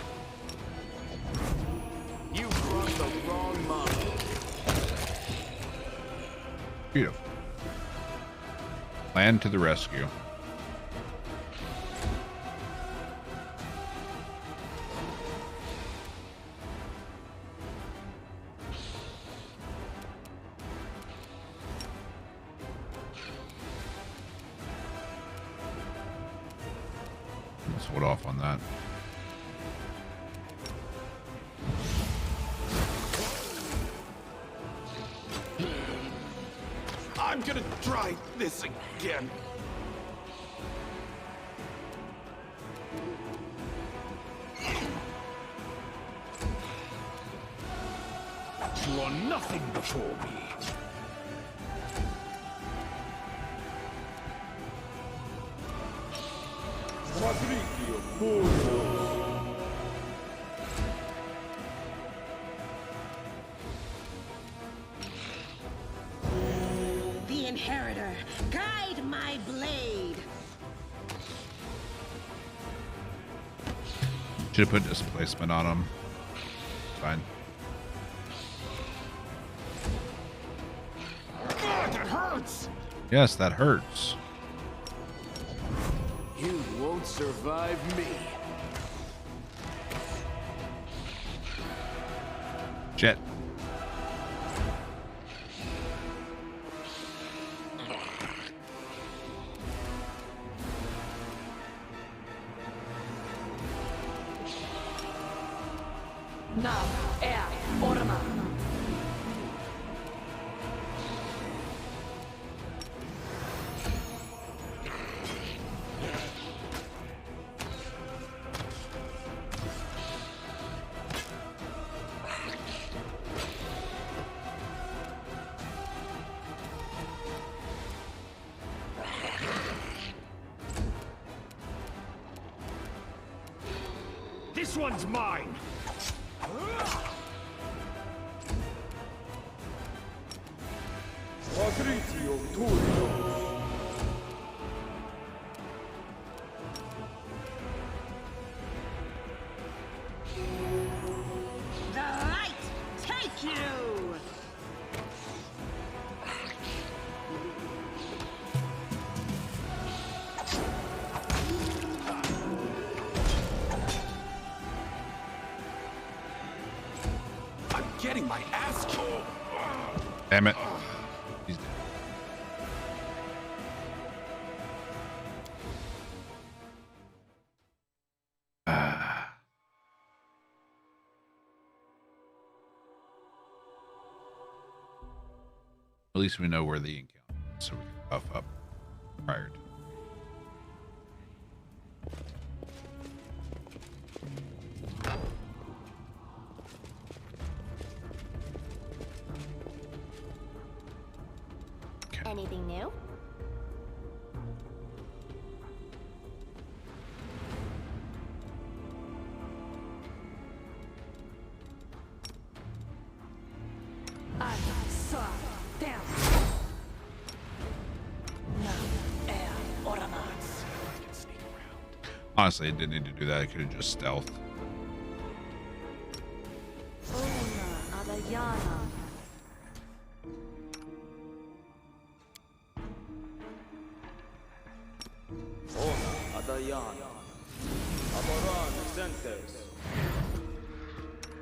You brought the wrong model. Beautiful. Plan to the rescue. Let's hold off on that. I'm gonna try this again. You are nothing before me. The Inheritor, guide my blade! Should have put displacement on him. Fine. God, that hurts! Yes, that hurts. You won't survive me. Jet. Now, air, orma. This one's mine! The light take you! I'm getting my ass kicked! Damn it. He's dead. At least we know where the encounter is, so we can buff up prior to. Anything new? Down. Now, air, ornaments. Honestly, I didn't need to do that. I could have just stealthed.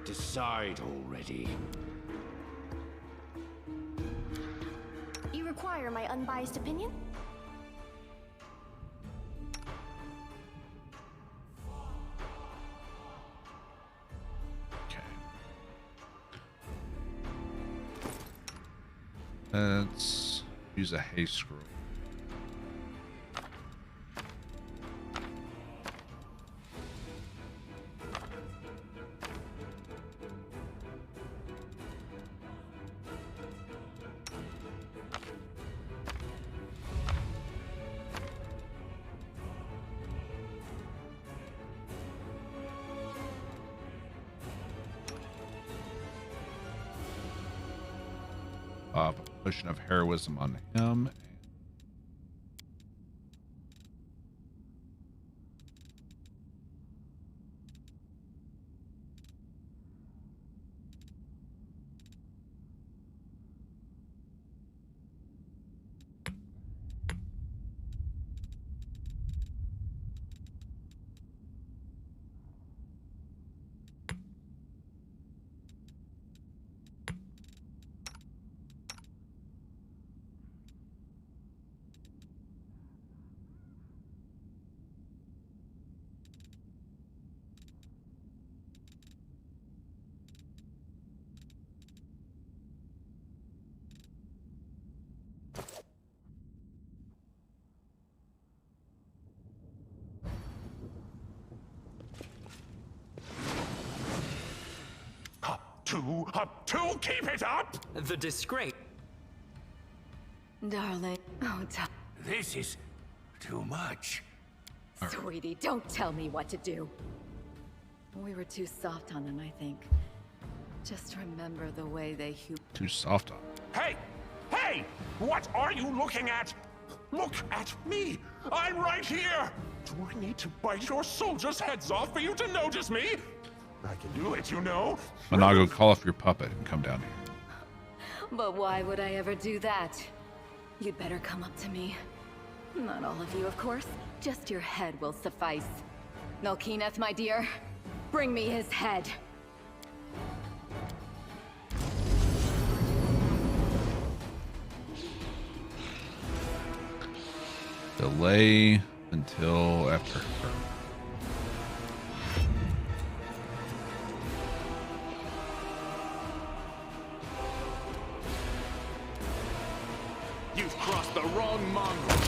Decide already. You require my unbiased opinion? Okay. Let's use a haste scroll. Potion of heroism on him. Up two, keep it up! The disgrace. Darling. Oh, This is too much. sweetie, don't tell me what to do. We were too soft on them, I think. Just remember the way they Too soft on. Hey! Hey! What are you looking at? Look at me! I'm right here! Do I need to bite your soldiers' heads off for you to notice me? I can do it, you know. Monago, call off your puppet and come down here. But why would I ever do that? You'd better come up to me. Not all of you, of course. Just your head will suffice. Melkineth, my dear, bring me his head. Delay until after her. You've crossed the wrong mongrel.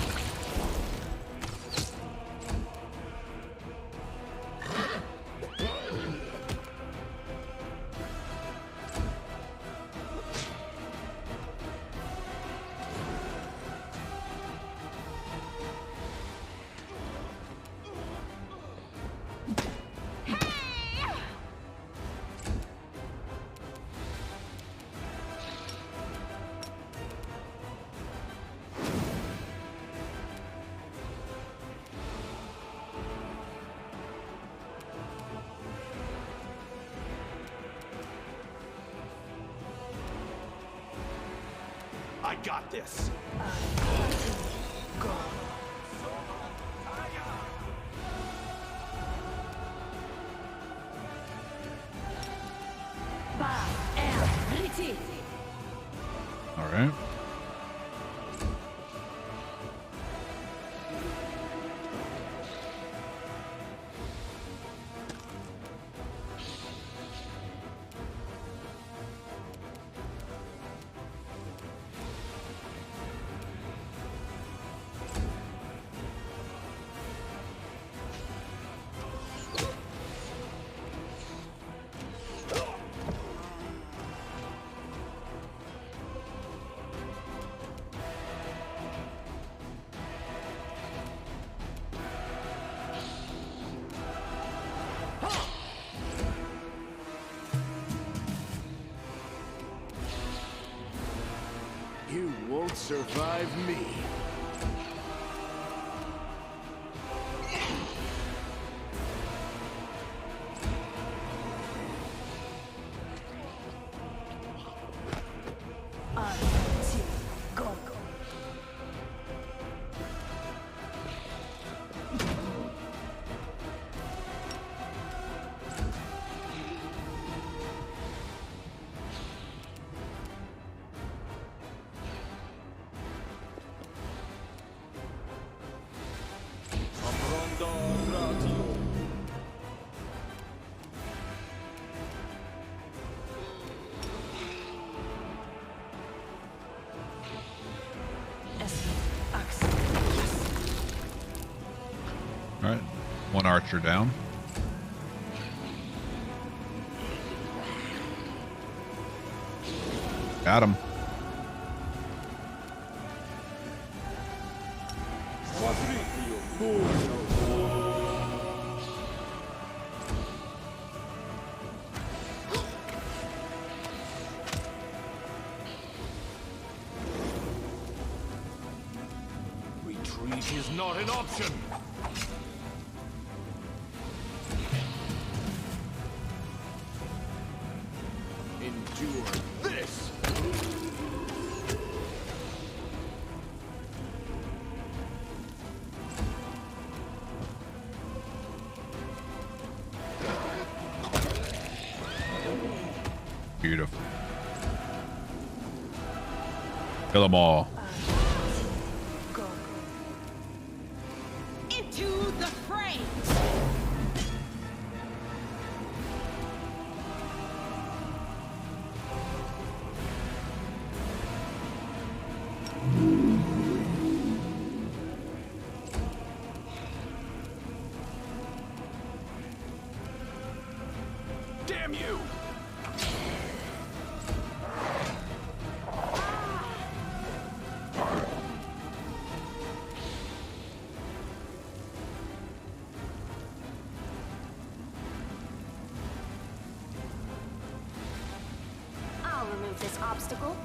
I got this. All right. You won't survive me. All right. One archer down. Got him. Retreat is not an option. Endure this! Beautiful. Kill them all. Into the fray! Damn you! I'll remove this obstacle.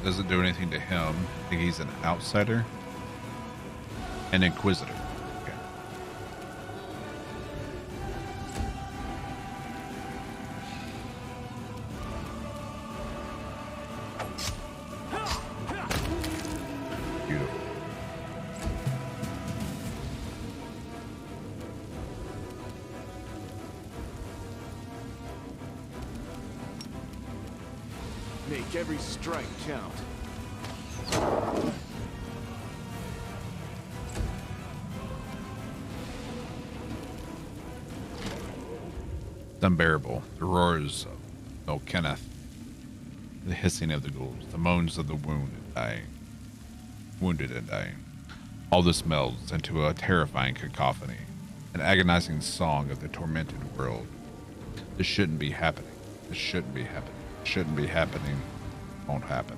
doesn't do anything to him. I think he's an outsider. An inquisitor. Okay. Beautiful. Make every strike count. It's unbearable. The roars of Kenneth, the hissing of the ghouls, the moans of the wounded and dying. All this melds into a terrifying cacophony, an agonizing song of the tormented world. This shouldn't be happening. This shouldn't be happening. This shouldn't be happening. Won't happen.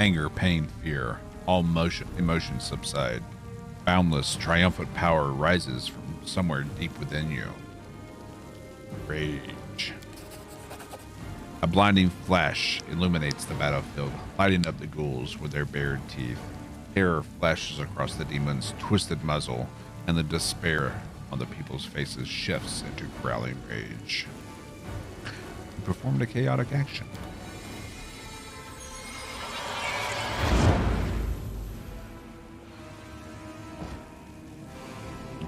Anger, pain, fear, all emotions subside. Boundless, triumphant power rises from somewhere deep within you. Rage. A blinding flash illuminates the battlefield, lighting up the ghouls with their bared teeth. Terror flashes across the demon's twisted muzzle, and the despair on the people's faces shifts into growling rage. You performed a chaotic action.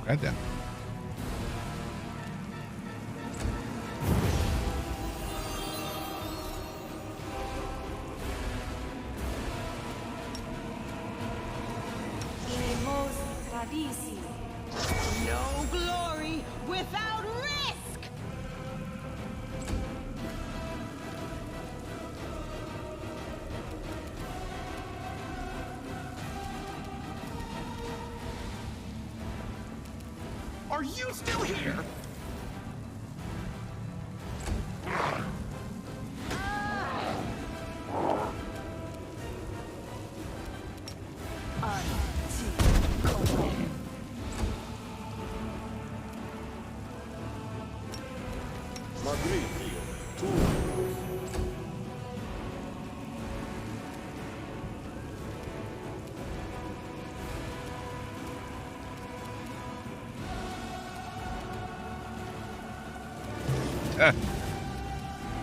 Okay then. No glory without risk! Are you still here?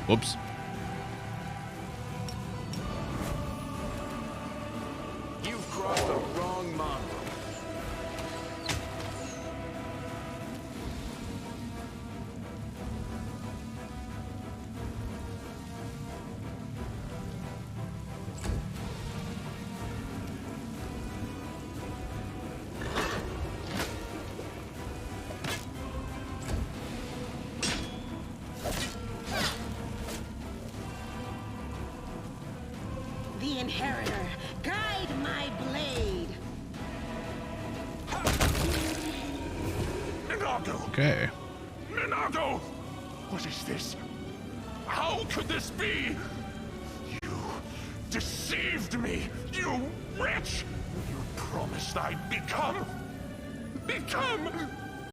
Whoops. You've crossed the wrong mongrel. The Inheritor, guide my blade! Minago! Okay. Minago! What is this? How could this be? You deceived me, you wretch! You promised I'd become